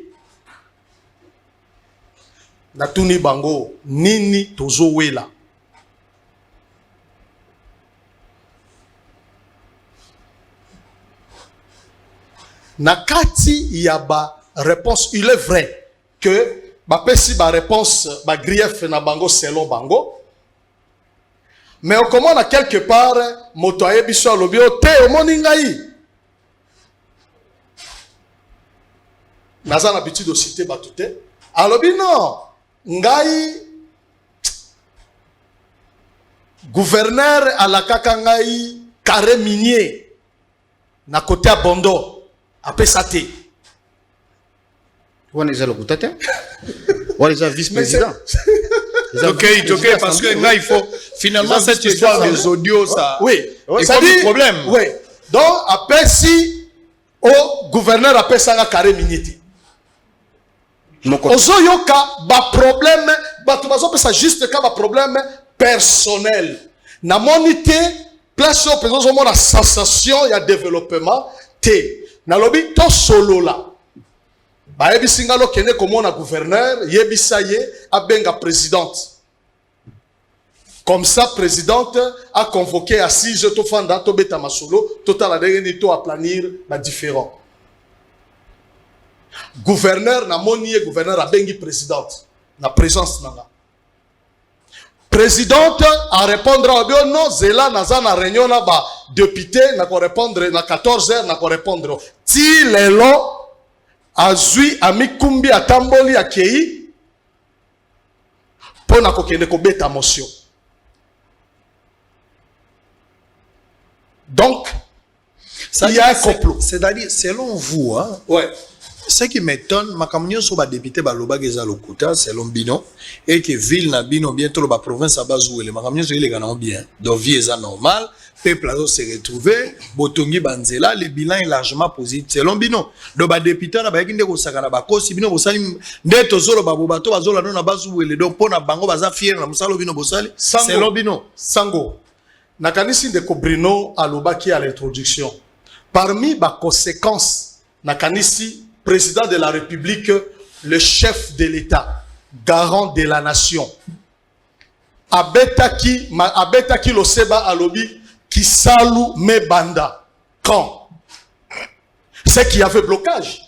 na tuni bango nini tozowela na kati ya ba réponse il est vrai que ba pesi ba réponse ba grief na bango selon bango mais on commande à quelque part moto ayebiso alobi o te omoni ngai naza na habitude de citer batute alobi non ngai gouverneur alakaka ngai carré minier na côté à Bondo apesa te on est le coutateur on est vice-président ok parce que là il faut finalement cette histoire des audios ça oui ça dit problème oui donc après si au gouverneur appelle ça carré minier ozoyoka ba problème bato bazopesa juste ka ba problème personnel na monité place au président la sensation ya développement te na lobi to solo la ba ebisinga lo kene komona gouverneur yebisa ye abenga présidente comme ça présidente a convoqué assise to fanda to beta masolo total adeni to a planir la différent gouverneur na moni gouverneur abengi présidente na présence nanga présidente à répondre à bien non zela naza na réunion na ba député na ko répondre na 14h na ko répondre ti lelo azui amikumbi atamboli akei pona ko kende ko beta motion donc il y a un complot c'est-à-dire selon vous hein ouais ce qui m'étonne makamnyo so ba député ba loba geza lokuta selon bino et que ville na bino bientôt ba province à Bazuele makamnyo so ile kana bien donc vie est normal peuple a se retrouver botongi banzela le bilan est largement positif selon bino do ba député na ba kinde ko sakana ba kosi bino bosali ndeto zolo ba bobato bazola na Bazuele donc pona bango baza fier na musalo bino bosali selon bino sango nakanisi Ndeko Bruno alobaki à l'introduction parmi ba conséquences nakanisi président de la République le chef de l'État, garant de la nation, abetaki lo seba alobi qui salou me banda. Quand? C'est qu'il y avait blocage.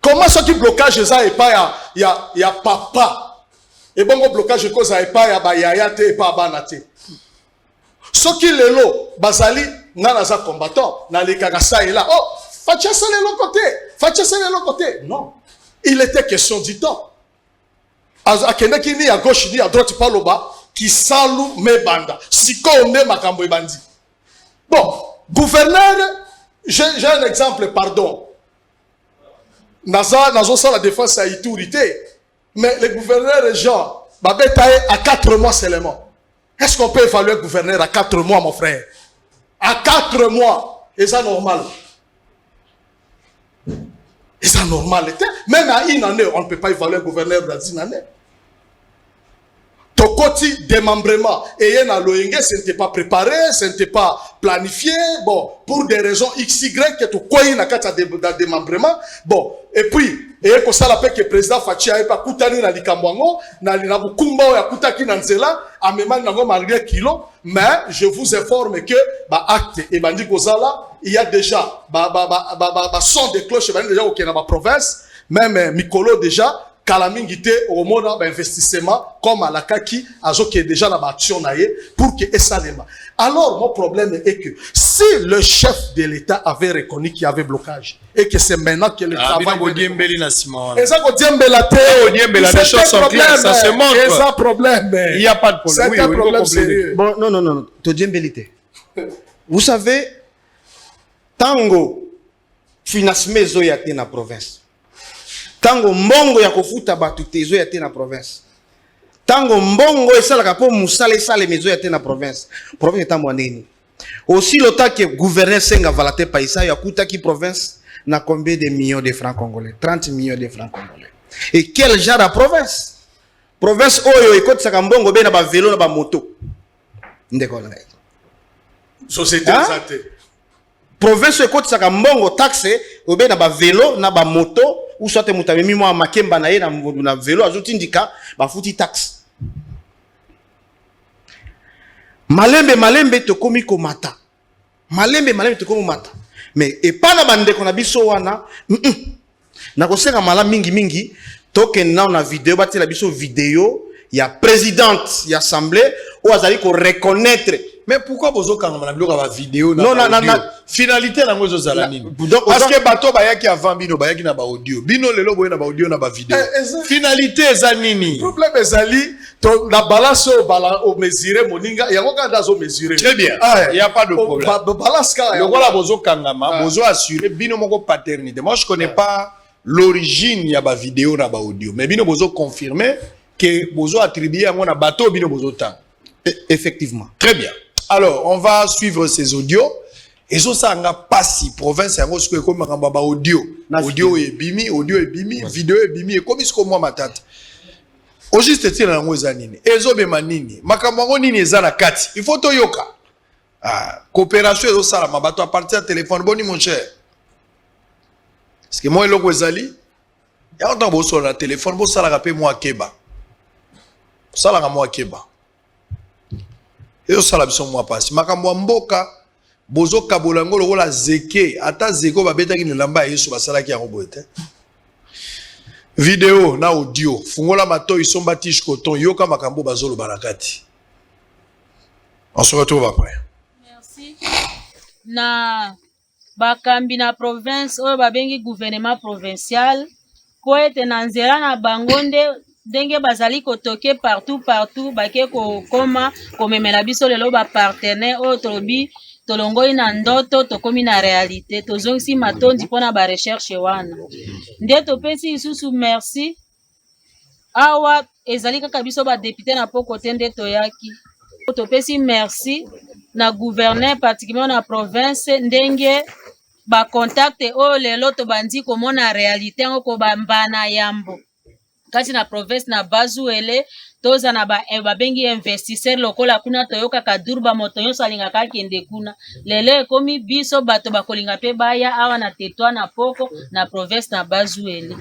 Comment ce qui blocage ça et pas y a papa. Et bon blocage cause et pas ya ba yaya te et pas banate. Ce qui lelo bazali ngana za combattant na le kagasa et là oh fatia ça le côté. Non. Il était question du temps. A kendeki ni à gauche ni à droite pas le bas qui salou me banda. Si on est makambo bandi. Bon, gouverneur, j'ai un exemple, pardon. Nazo ça la défense à autorité. Mais le gouverneur Jean, Babetaye à 4 mois seulement. Est-ce qu'on peut évaluer le gouverneur à 4 mois, mon frère? À 4 mois. Et ça normal. Et ça normal. Même à une année, on ne peut pas évaluer le gouverneur dans une année. Tokoti démembrement. Et Yen Aloyenge, ce n'était pas préparé, ce n'était pas planifié. Bon, pour des raisons XY, que tu connais dans démembrement. Bon, et puis, et comme ça, la paix que le président Fachi a pas coutani na likambwango, na bukumba ya kutaki na nzela, a même nango malgré kilo, mais je vous informe que, bah, acte, et bandi kozala, il y a déjà, son de cloche, déjà au Kenya, province, même Mikolo déjà, Kalamingite au monde d'investissement comme à la Kaki, Azo qui est déjà dans l'action pour que ça démarre. Alors, mon problème est que si le chef de l'État avait reconnu qu'il y avait blocage et que c'est maintenant que le travail. Et ça, les choses sont claires, ça se montre. Et ça, problème. Il n'y a pas de problème. C'est un problème sérieux. Bon, non. Vous savez, tango financement zoyate na province. Tango mbongo ya kofuta batu tezo ya te na province. Tango mbongo esalaka po musala esale mezo ya te na province. Province tambo ndeni. Aussi lota que gouverneur senga valate paisa ya kuta ki province na combien de millions de francs congolais? 30 millions de francs congolais. Et quel genre de province? Province oyo ekoti saka mbongo be na ba vélo na ba moto. Ndeko la ngai. Société exacte. Province ekoti saka mbongo taxe obe na ba vélo na ba moto. Ou soit tu as mis moi makemba na ye na vélo ajouti indika ba futi taxe. Malembe te komi komata. Malembe te komi mata. Mais et pas na bande ko na biso wana. Na kosenga mala mingi toke na vidéo bati la biso vidéo ya présidente ya assemblée ou azali ko reconnaître. Mais pourquoi bozo kangama na biloko ba vidéo na non, finalité na ngozo zala nini? Parce que bato bayaki avant bino bayaki na ba audio. Bino lelo boye na ba audio na ba vidéo. Finalité eza nini? Problème ezali to la balance au mesurer moninga yango kanda zo mesurer. Très bien. Il y a pas de problème. Balance ka yango la bozo kangama, bozo assurer bino moko paternité. Moi je connais pas l'origine ya ba vidéo na ba audio. Mais bino bozo confirmer que bozo attribuer yango na bato bino bozo tang. Effectivement. Très bien. Alors, on va suivre ces audios. Et ça, on a passé province, on a comme audio. Audio et bimi, vidéo et bimi. Et comme c'est moi ma tante. Au juste titre, on a nini. Ezo bema nini. Makamango nini ezana kati. Il faut to yoka. Coopération ezo sala mabato à partir de téléphone. Boni mon cher. Parce que moi, eloko ezali. Ya on bo sur le téléphone. Bo sala rapé moi keba. Sala moi keba. Et ça la biso moi passe makambo mboka bozo kabolango lokola zeke ata zeko babetaki ne lamba yesu basalaki yango boete vidéo na audio fungola mato isomba tiche coton yoka makambo bazolo balakati. On se retrouve après. Merci. Na bakambi na province oyo babengi gouvernement provincial po ete na nzela na bangonde denge bazali kotoke partout bake ko koma komemela biso lelo ba partenaire oyo tolobi tolongoi na ndoto tokomi na réalité tozongisi matondi pona ba recherche wana nde topesi isusu merci awa ezali kaka biso ba député na poko te nde toyaki topesi merci na gouverneur particulièrement na province ndenge ba contacte oyo lelo tobandi komona réalité ngo ko bambana yambo kati na province na Bazuele toza na babengi investisseur lokola kuna toyoka kadurba moto nyonso alingaka kende kuna lele komi biso bato bakolinga pe baya awa na tetwa na poko na province na Bazuele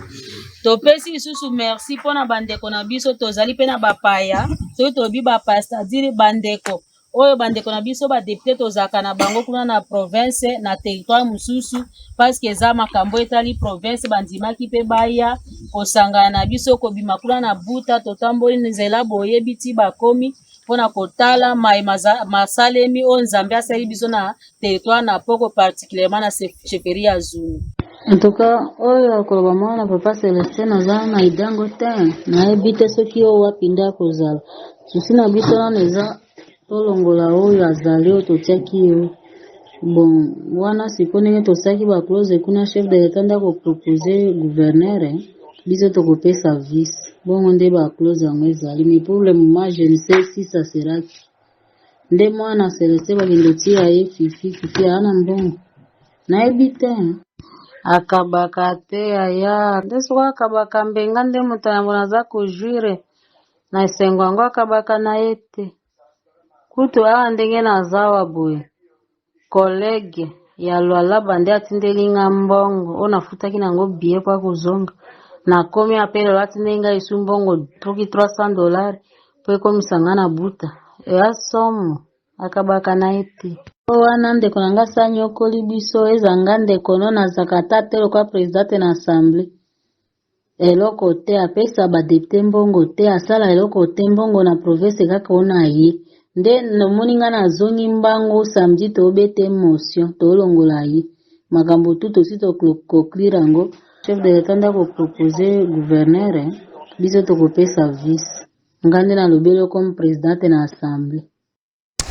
topesi lisusu merci mpona bandeko na biso tozali mpe na bapaya soki tolobi bapaya c'est-à-dire bandeko oyo bandeko na biso badepute tozalaka na bango kuna na province na territoire mosusu parceke eza makambo etali province bandimaki mpe baya kosangana na biso kobima kuna na buta totamboli nzela boyebi ti bakomi mpona kotala mai masalemi oyo nzambe asali biso na territoire na poko particulièrement na chefferie ya Zulu. En tout cas, oyo koloba mwana papa Celestin naza na idango te nayebi te soki oyo wapi nde akozala susi na biso wana eza tolongola oyo azali oyo totiaki ye bon wana siko ndenge tosaki baclose kuna chef de l'etat nde akopropose gouverneur biso tokopesa vice bongo nde baclose yango ezali mais pour le moment je ne sais si ça sera qui nde mwana Celestin bakende tia ye fifi ana mbongo nayebi te akabaka te aya nde soko akabaka mbenga nde moto yango naza kojuire na esengo yango akabaka na ye te kutu awa ndenge nazawa boye kolege ya Lualaba nde atindeli nga mbongo oyo nafutaki nango biye po akozonga nakomi ape lelo atindeli nga esu mbongo toki $300 po ekomisa nga na buta eya somo akabaka na ye te wana ndeko na nga sa nyokoli biso eza nga ndeko no nazaka ta te lokwa presidente na assemblée eloko te apesa badepute mbongo te asala eloko te mbongo na province kaka ona ye nde nomoni nga nazongi mbango samedi tobete motion tolongola ye makambo tu tosi tokoclire yango chef de l'etat nde akopropose gouverneur biso tokopesa vice nga nde nalobeli comme presidente na assemblée.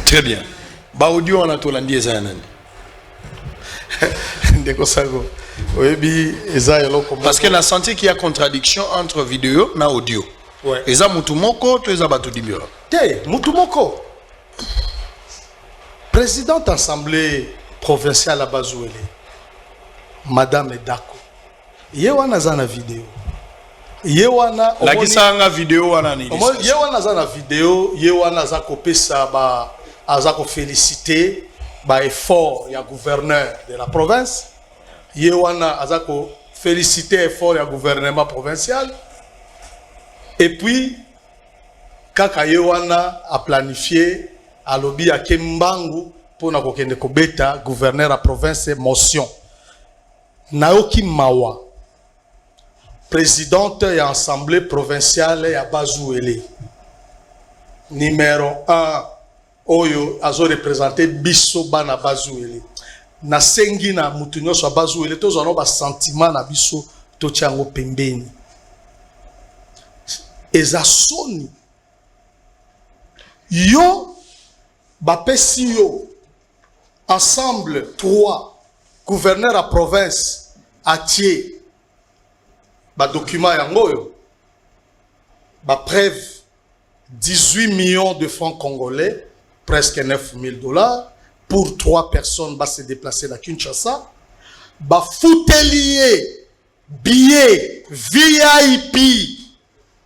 Très bien. Audio wana tolandi eza ya nani? Ndeko Sago. Oyebi eza eloko moko. Parce que na senti qu'il y a contradiction entre vidéo na audio. Ouais. Eza mutu moko to eza batu dibio. Te, mutu moko. Présidente assemblée provinciale à Bazouele. Madame Edako. Ye wana za na vidéo. Ye wana la kisanga vidéo wana ni. Ye wana za na vidéo, ye wana za kopesa ba azako féliciter ba effort ya gouverneur de la province yewana azako féliciter effort ya gouvernement provincial et puis kaka yewana a planifié a lobby ya Kembangu pona kokende kobeta gouverneur à province motion Naoki Mawa présidente ya assemblée provinciale ya Bazouele numéro 1 oyo azo représenter biso bana Bazouele na sengi na mutu nyonso ya Bazouele tozana ba sentiment na biso totiango pembeni eza soni yo bapesi yo ensemble 3 gouverneur à province atie ba document yango yo ba preuve 18 millions de francs congolais presque $9,000 pour 3 personnes va se déplacer à Kinshasa. Ba foutelier, billet, VIP,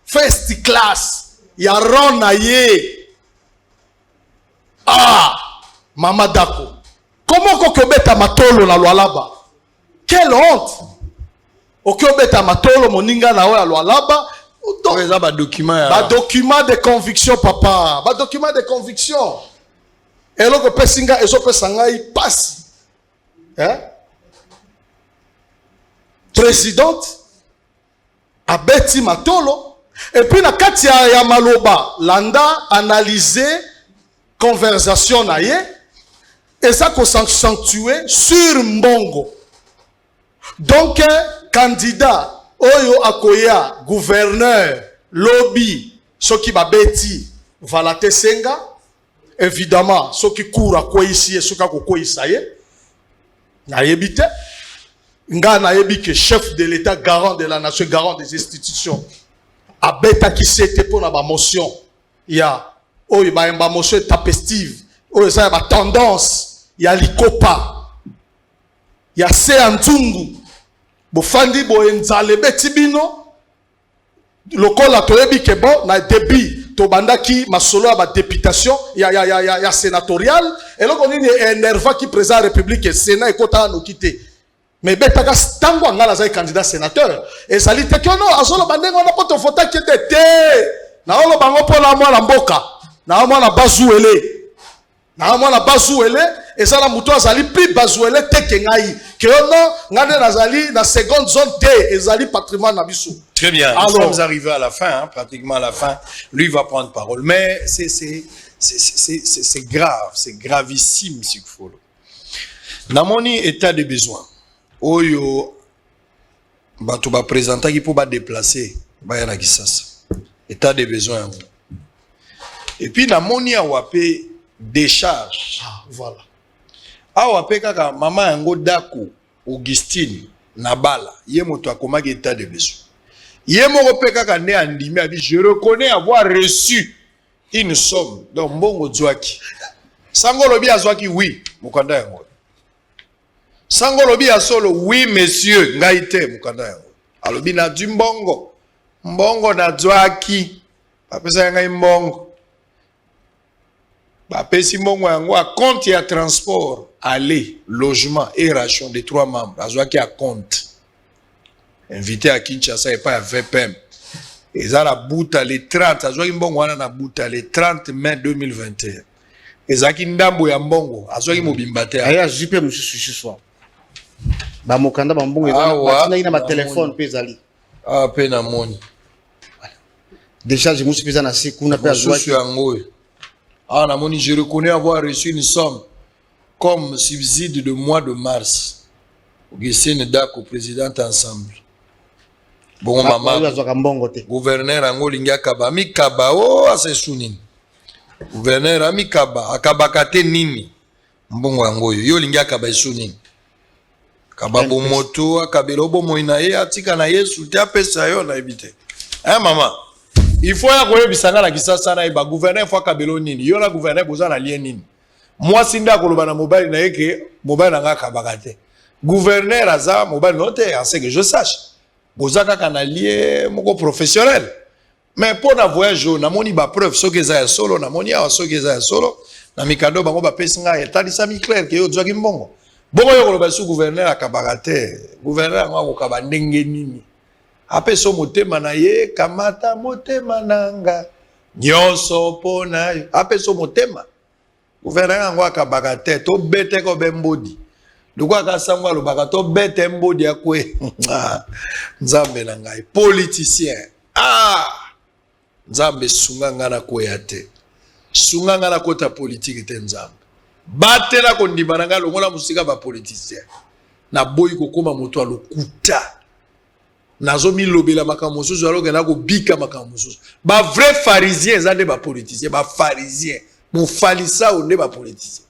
first class, yaron aye. Ah, Mama Dako. Comment kokobeta matolo na Lualaba? Quelle honte! Okobeta matolo moninga na wa Lualaba. Ba document de conviction, papa. Ba document de conviction. Et là, pesinga ezo pesanga i passe. Hein? Présidente abeti matolo et puis na kati ya maloba landa analyser conversation na ye et ça ko s'accentuer sur mbongo. Donc candidat oyo akoya gouverneur lobby soki babeti valate senga évidemment soki coura quoi ici et soka ko isaye na yebite nga na yebi que chef de l'état garant de la nation garant des institutions abeta ki sete pour na ba motion ya oyo ba motion tapestive oyo ça ba tendance ya likopa ya se antungu bofandi boenzale betibino lokola toyebi ke bon na débit to bandaki masolo ya ba députation ya sénatorial et là on est énerva qui président république et sénat et kota no kité mais betaka tango ngala za candidat sénateur et sali te que non azolo bandengo na poto fota qui était na olo bango pona mwana mboka na mwana bazuele na mwana bazuele et ça la muto azali plus bazuele te ke ngai que non ngade nazali na seconde zone T ezali patrimoine na biso. Très bien. Alors, nous sommes arrivés à la fin, hein, pratiquement à la fin. Lui va prendre parole, mais c'est grave, c'est gravissime ce qu'il faut. Dans mon état de besoin, oyo bato ba présenter qui pour ba déplacer, ba yana kisasa. État de besoin. Et puis dans mon awapé décharge. Ah, voilà. Awapé kaka maman yango dako Augustine Nabala, yé moto akomaki état de besoin. Yé moko pe kaka ne andimi abi je reconnais avoir reçu une somme donc mbongo zwaki. Sango lobi azwaki oui, mukanda yango. Sango lobi asolo oui monsieur ngaite mukanda yango. Alobi na mbongo. Mbongo na zwaki. Bapesa ngai mbongo. Bapesi mbongo yango a compte ya transport, aller, logement et ration des 3 membres. Azwaki a compte. Invité à Kinshasa et pas à VPM. Et ça la bouta les 30, azwaki mbongo wana na bouta les 30 mai 2021. Et ça ki ndambo ya mbongo, azwaki mobimba te. Aya jipe mususu ce soir. Ba mokanda ba mbongo ezali na ba téléphone pe ezali. Ah pe na moni. Déjà je musu pesa na sikuna pe azwaki yango. Ah na moni je reconnais avoir reçu une somme comme subside de mois de mars. Augustine Dako président ensemble. Bon maman, gouverneur Angoli Ngakaba, Mikaba, oh, c'est Sounine. Gouverneur Amikaba, Akabakate Nini. Mbongo Angoyo, yo Lingakaba Sounine. Kababo moto, Akabelobo Moinaye, Atika na Yesu, Tiapesa yo na ebite. Hein, maman? Il faut y avoir bisanga la kisasa na iba gouverneur faut Kabelo Nini. Yo la gouverneur boza na lien Nini. Moi, Sinda Koloba na mobile na yeke, mobile na Ngakabakate. Gouverneur Aza, mobile note, à ce que je sache. Bozaka kanalier moko professionnel. Mais pour na voyage, na moni ba preuve so keza ya solo, na moni awa so keza ya solo, na mikado bango ba pesinga etali sami clair ke yo zwaki mbongo. Bongo yo koloba su gouverneur akabagate. Gouverneur ngwa ko ndenge nini. Ape so motema na ye kamata motema nanga. Nyonso pona yo. Ape so motema. Gouverneur ngwa akabagate to bete ko bembodi. Lukwa kasangwa lubaka to bete mbodi akwe. Nzambe na ngai politicien. Ah! Nzambe sunganga na koyate. Sunganga na kota politique te nzambe. Batela kondima na ngai longola musika ba politicien. Na boyi kokoma moto alokuta. Nazo mi lobela makambo mosusu aloke na ko bika makambo mosusu. Ba vrai pharisien zande ba politicien, ba pharisien. Mo falisa onde ba politicien.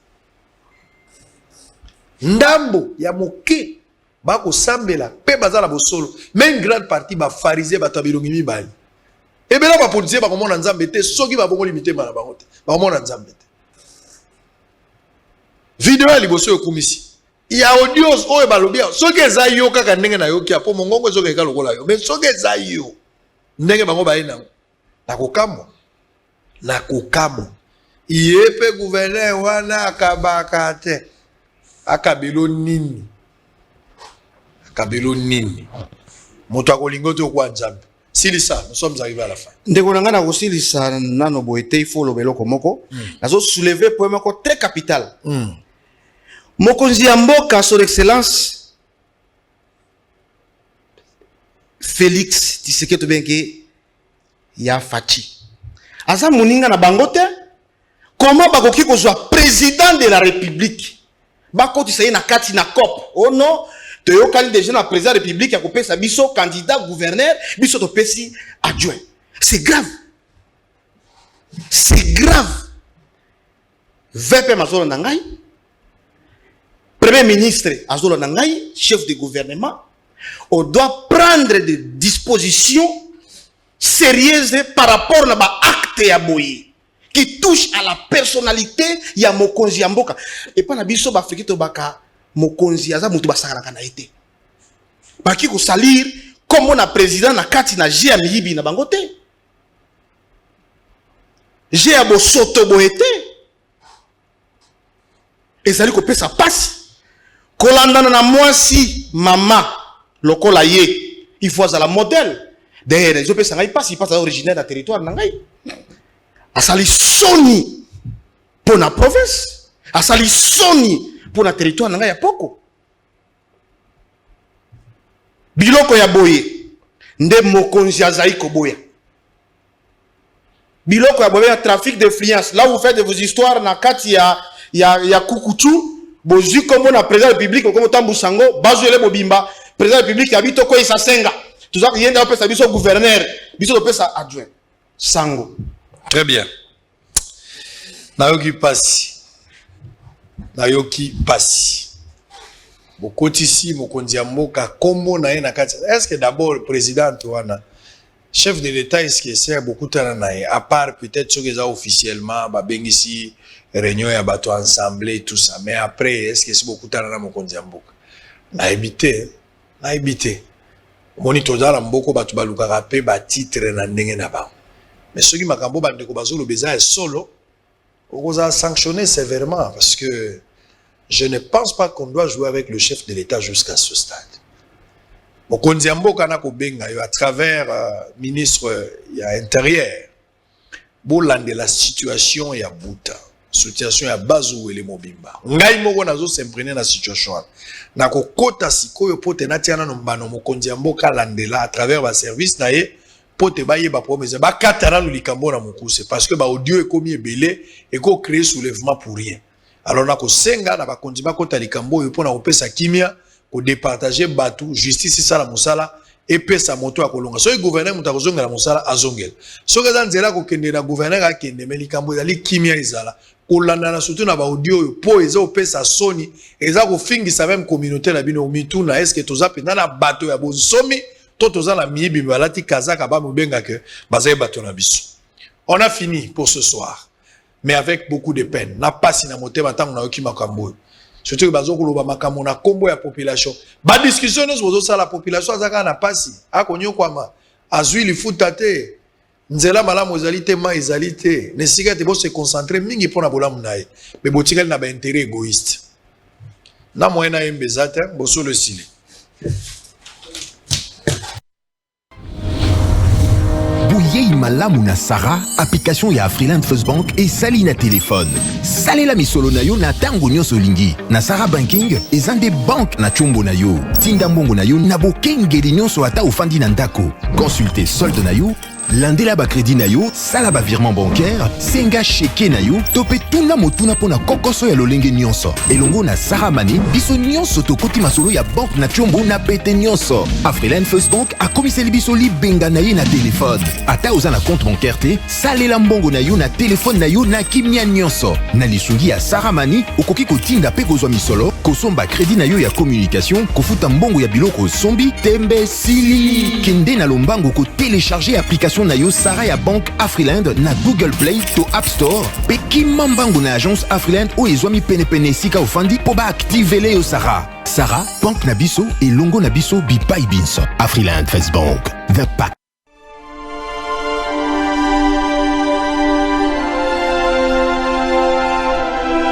Ndambo ya moke bako sambela pe bazala bosolo mais une grande partie ba pharisien batabilongi mibali ebela ba politicien ba komona nzambe te soki ba bongo limité mala bango te ba komona nzambe te video ya liboso yokumisi ya audios oyo balobi soki eza yo kaka ndenge na yoki apo mongongo soki eka lokola yo mais soki eza yo ndenge bango baye nango na kokamo yepe gouverneur wana akabaka te akabelo nini moto akolingoto kwa nzambe silisa nous sommes arrivés à la fin ndeko nanga na kosilisa nano boete il faut lobelo komoko nazo soulever point moko très capital mokonzi ya mboka son excellence Félix Tshisekedi Benke ya Fachi aza moninga na bangote comment bakoki kozwa président de la république bako tu sais na kati na COP oh non te yokali déjà na président de la république ya kopesa biso candidat gouverneur biso to pesi adjoint c'est grave VP mazolo na ngai premier ministre azolo na ngai chef de gouvernement on doit prendre des dispositions sérieuses par rapport na ba acte ya boye qui touche à la personnalité ya mokonzi ya mboka et pas na biso ba afriki to baka mokonzi aza mutu basaka na été baki ko salir comme na président na kati na G miyibi na bangote G abo soto boete ezali ko pesa passe kolandana na mwasi mama lokola ye il faut azala modèle d'ailleurs les opesa ngai passe il passe originaire na territoire na ngai asali soni pour na province asali soni pour na territoire na ngai ya poko biloko ya boye nde mokonzi azali koboya biloko ya boye ya trafic d'influence là vous faites de vos histoires na kati ya kukuchu bozwi kombo na président de la République comme tambusango bazwele bobimba président de la République habito ko isa senga tuza ko yenda opesa biso gouverneur biso opesa adjoint sango. Très bien. Nayoki pasi bokotisi mokonzi ya mboka kombo na ye na kati. Est-ce que d'abord le président Antoine chef de l'État est-ce que c'est beaucoup tana na ye à part peut-être ce que ça officiellement ba bengisi réunion ya bato ensemble tout ça mais après est-ce que c'est beaucoup tana na mokonzi ya mboka na éviter moni tozala mboko bato baluka rapé ba titre na ndenge na ba mais ceux qui makambo bande ko bazolo beza solo okoza sanctionner sévèrement parce que je ne pense pas qu'on doit jouer avec le chef de l'État jusqu'à ce stade. Mokonzi ya mboka na ko benga yo à travers ministre ya intérieur bolande la situation ya buta situation ya bazu ele mobimba ngai moko nazo s'imprégner na situation na ko kota sikoyo pote na tiana no mbano mokonzi ya mboka landela à travers ba service na ye pote baye ba promesse ba katara lu likambo na mokuse parce que ba audio ekomi ebele et ko créer soulèvement pour rien. Alors na ko senga na ba kondima kota likambo yo pona opesa kimia ko départager batu justice ça la musala et pesa moto ya kolonga so gouverneur muta kozonga la musala azongel so ka nzela ko kende na gouverneur a kende me likambo ezali kimia ezala kolanda na surtout na ba audio yo po eza opesa soni eza ko fingisa même communauté na bino mituna est-ce que toza pena na bato ya bonsomi to toza na miyibi balati kazaka ba mubenga que bazaye bato na biso. On a fini pour ce soir mais avec beaucoup de peine na pasi na motema tango na yoki makambo surtout que bazo koloba makambo na kombo ya population ba discussion nous bozo sala population azaka na pasi akonyo kwama azui lifuta te nzela malamu ezalité ma ezalité ne sika te bo se concentrer mingi pona bolamu nae mais botikali na ba intérêt égoïste na moyena embezata boso le sile. Bouyei malamu na Sarah, application ya Afriland First Bank et sali na téléphone. Salela misolo na yo na tango nyonso lingi. Na Sarah Banking, ezande bank na chombo na yo. Tinda mbongo na yo na bokengeli nyonso ata ofandi na ndako. Consultez solde na yo, landela ba crédit na yo, sala ba virement bancaire, senga cheke na yo, topé tuna motuna pona kokoso ya lolenge nyonso. Elongo na Sarah Money, biso nyonso tokoti masolo ya bank na chombo na pete nyonso. Afriland First Bank a komiseli biso li benga na ye na téléphone. Ata oza na compte bancaire te, salela mbongo na yo na téléphone na yo na kimia nyonso. Na lisungi ya Sarah Money, okoki kotinda pe kozwa misolo, kosomba crédit na yo ya communication, kofuta mbongo ya biloko sombi, tembe sili. Kende na lombango ko télécharger application na yo Sarah ya Bank Afriland na Google Play to App Store pe kimambango na agence Afriland o ezwami pene sika ofandi po ba activele yo Sarah. Sarah, bank na biso et longo na biso bipai binso. Afriland First Bank, the pack.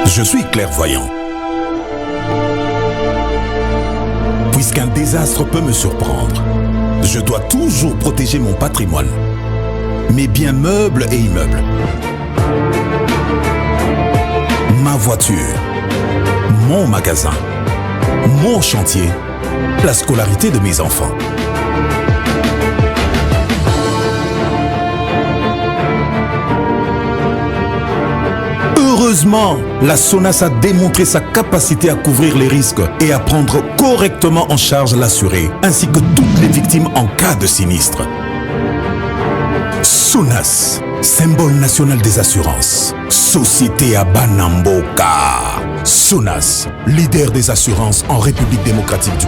Je suis clairvoyant. Puisqu'un désastre peut me surprendre, je dois toujours protéger mon patrimoine, mes biens meubles et immeubles, ma voiture, mon magasin, mon chantier, la scolarité de mes enfants. Heureusement, la SONAS a démontré sa capacité à couvrir les risques et à prendre correctement en charge l'assuré, ainsi que toutes les victimes en cas de sinistre. SONAS, symbole national des assurances. Société à Banamboka. SONAS, leader des assurances en République démocratique du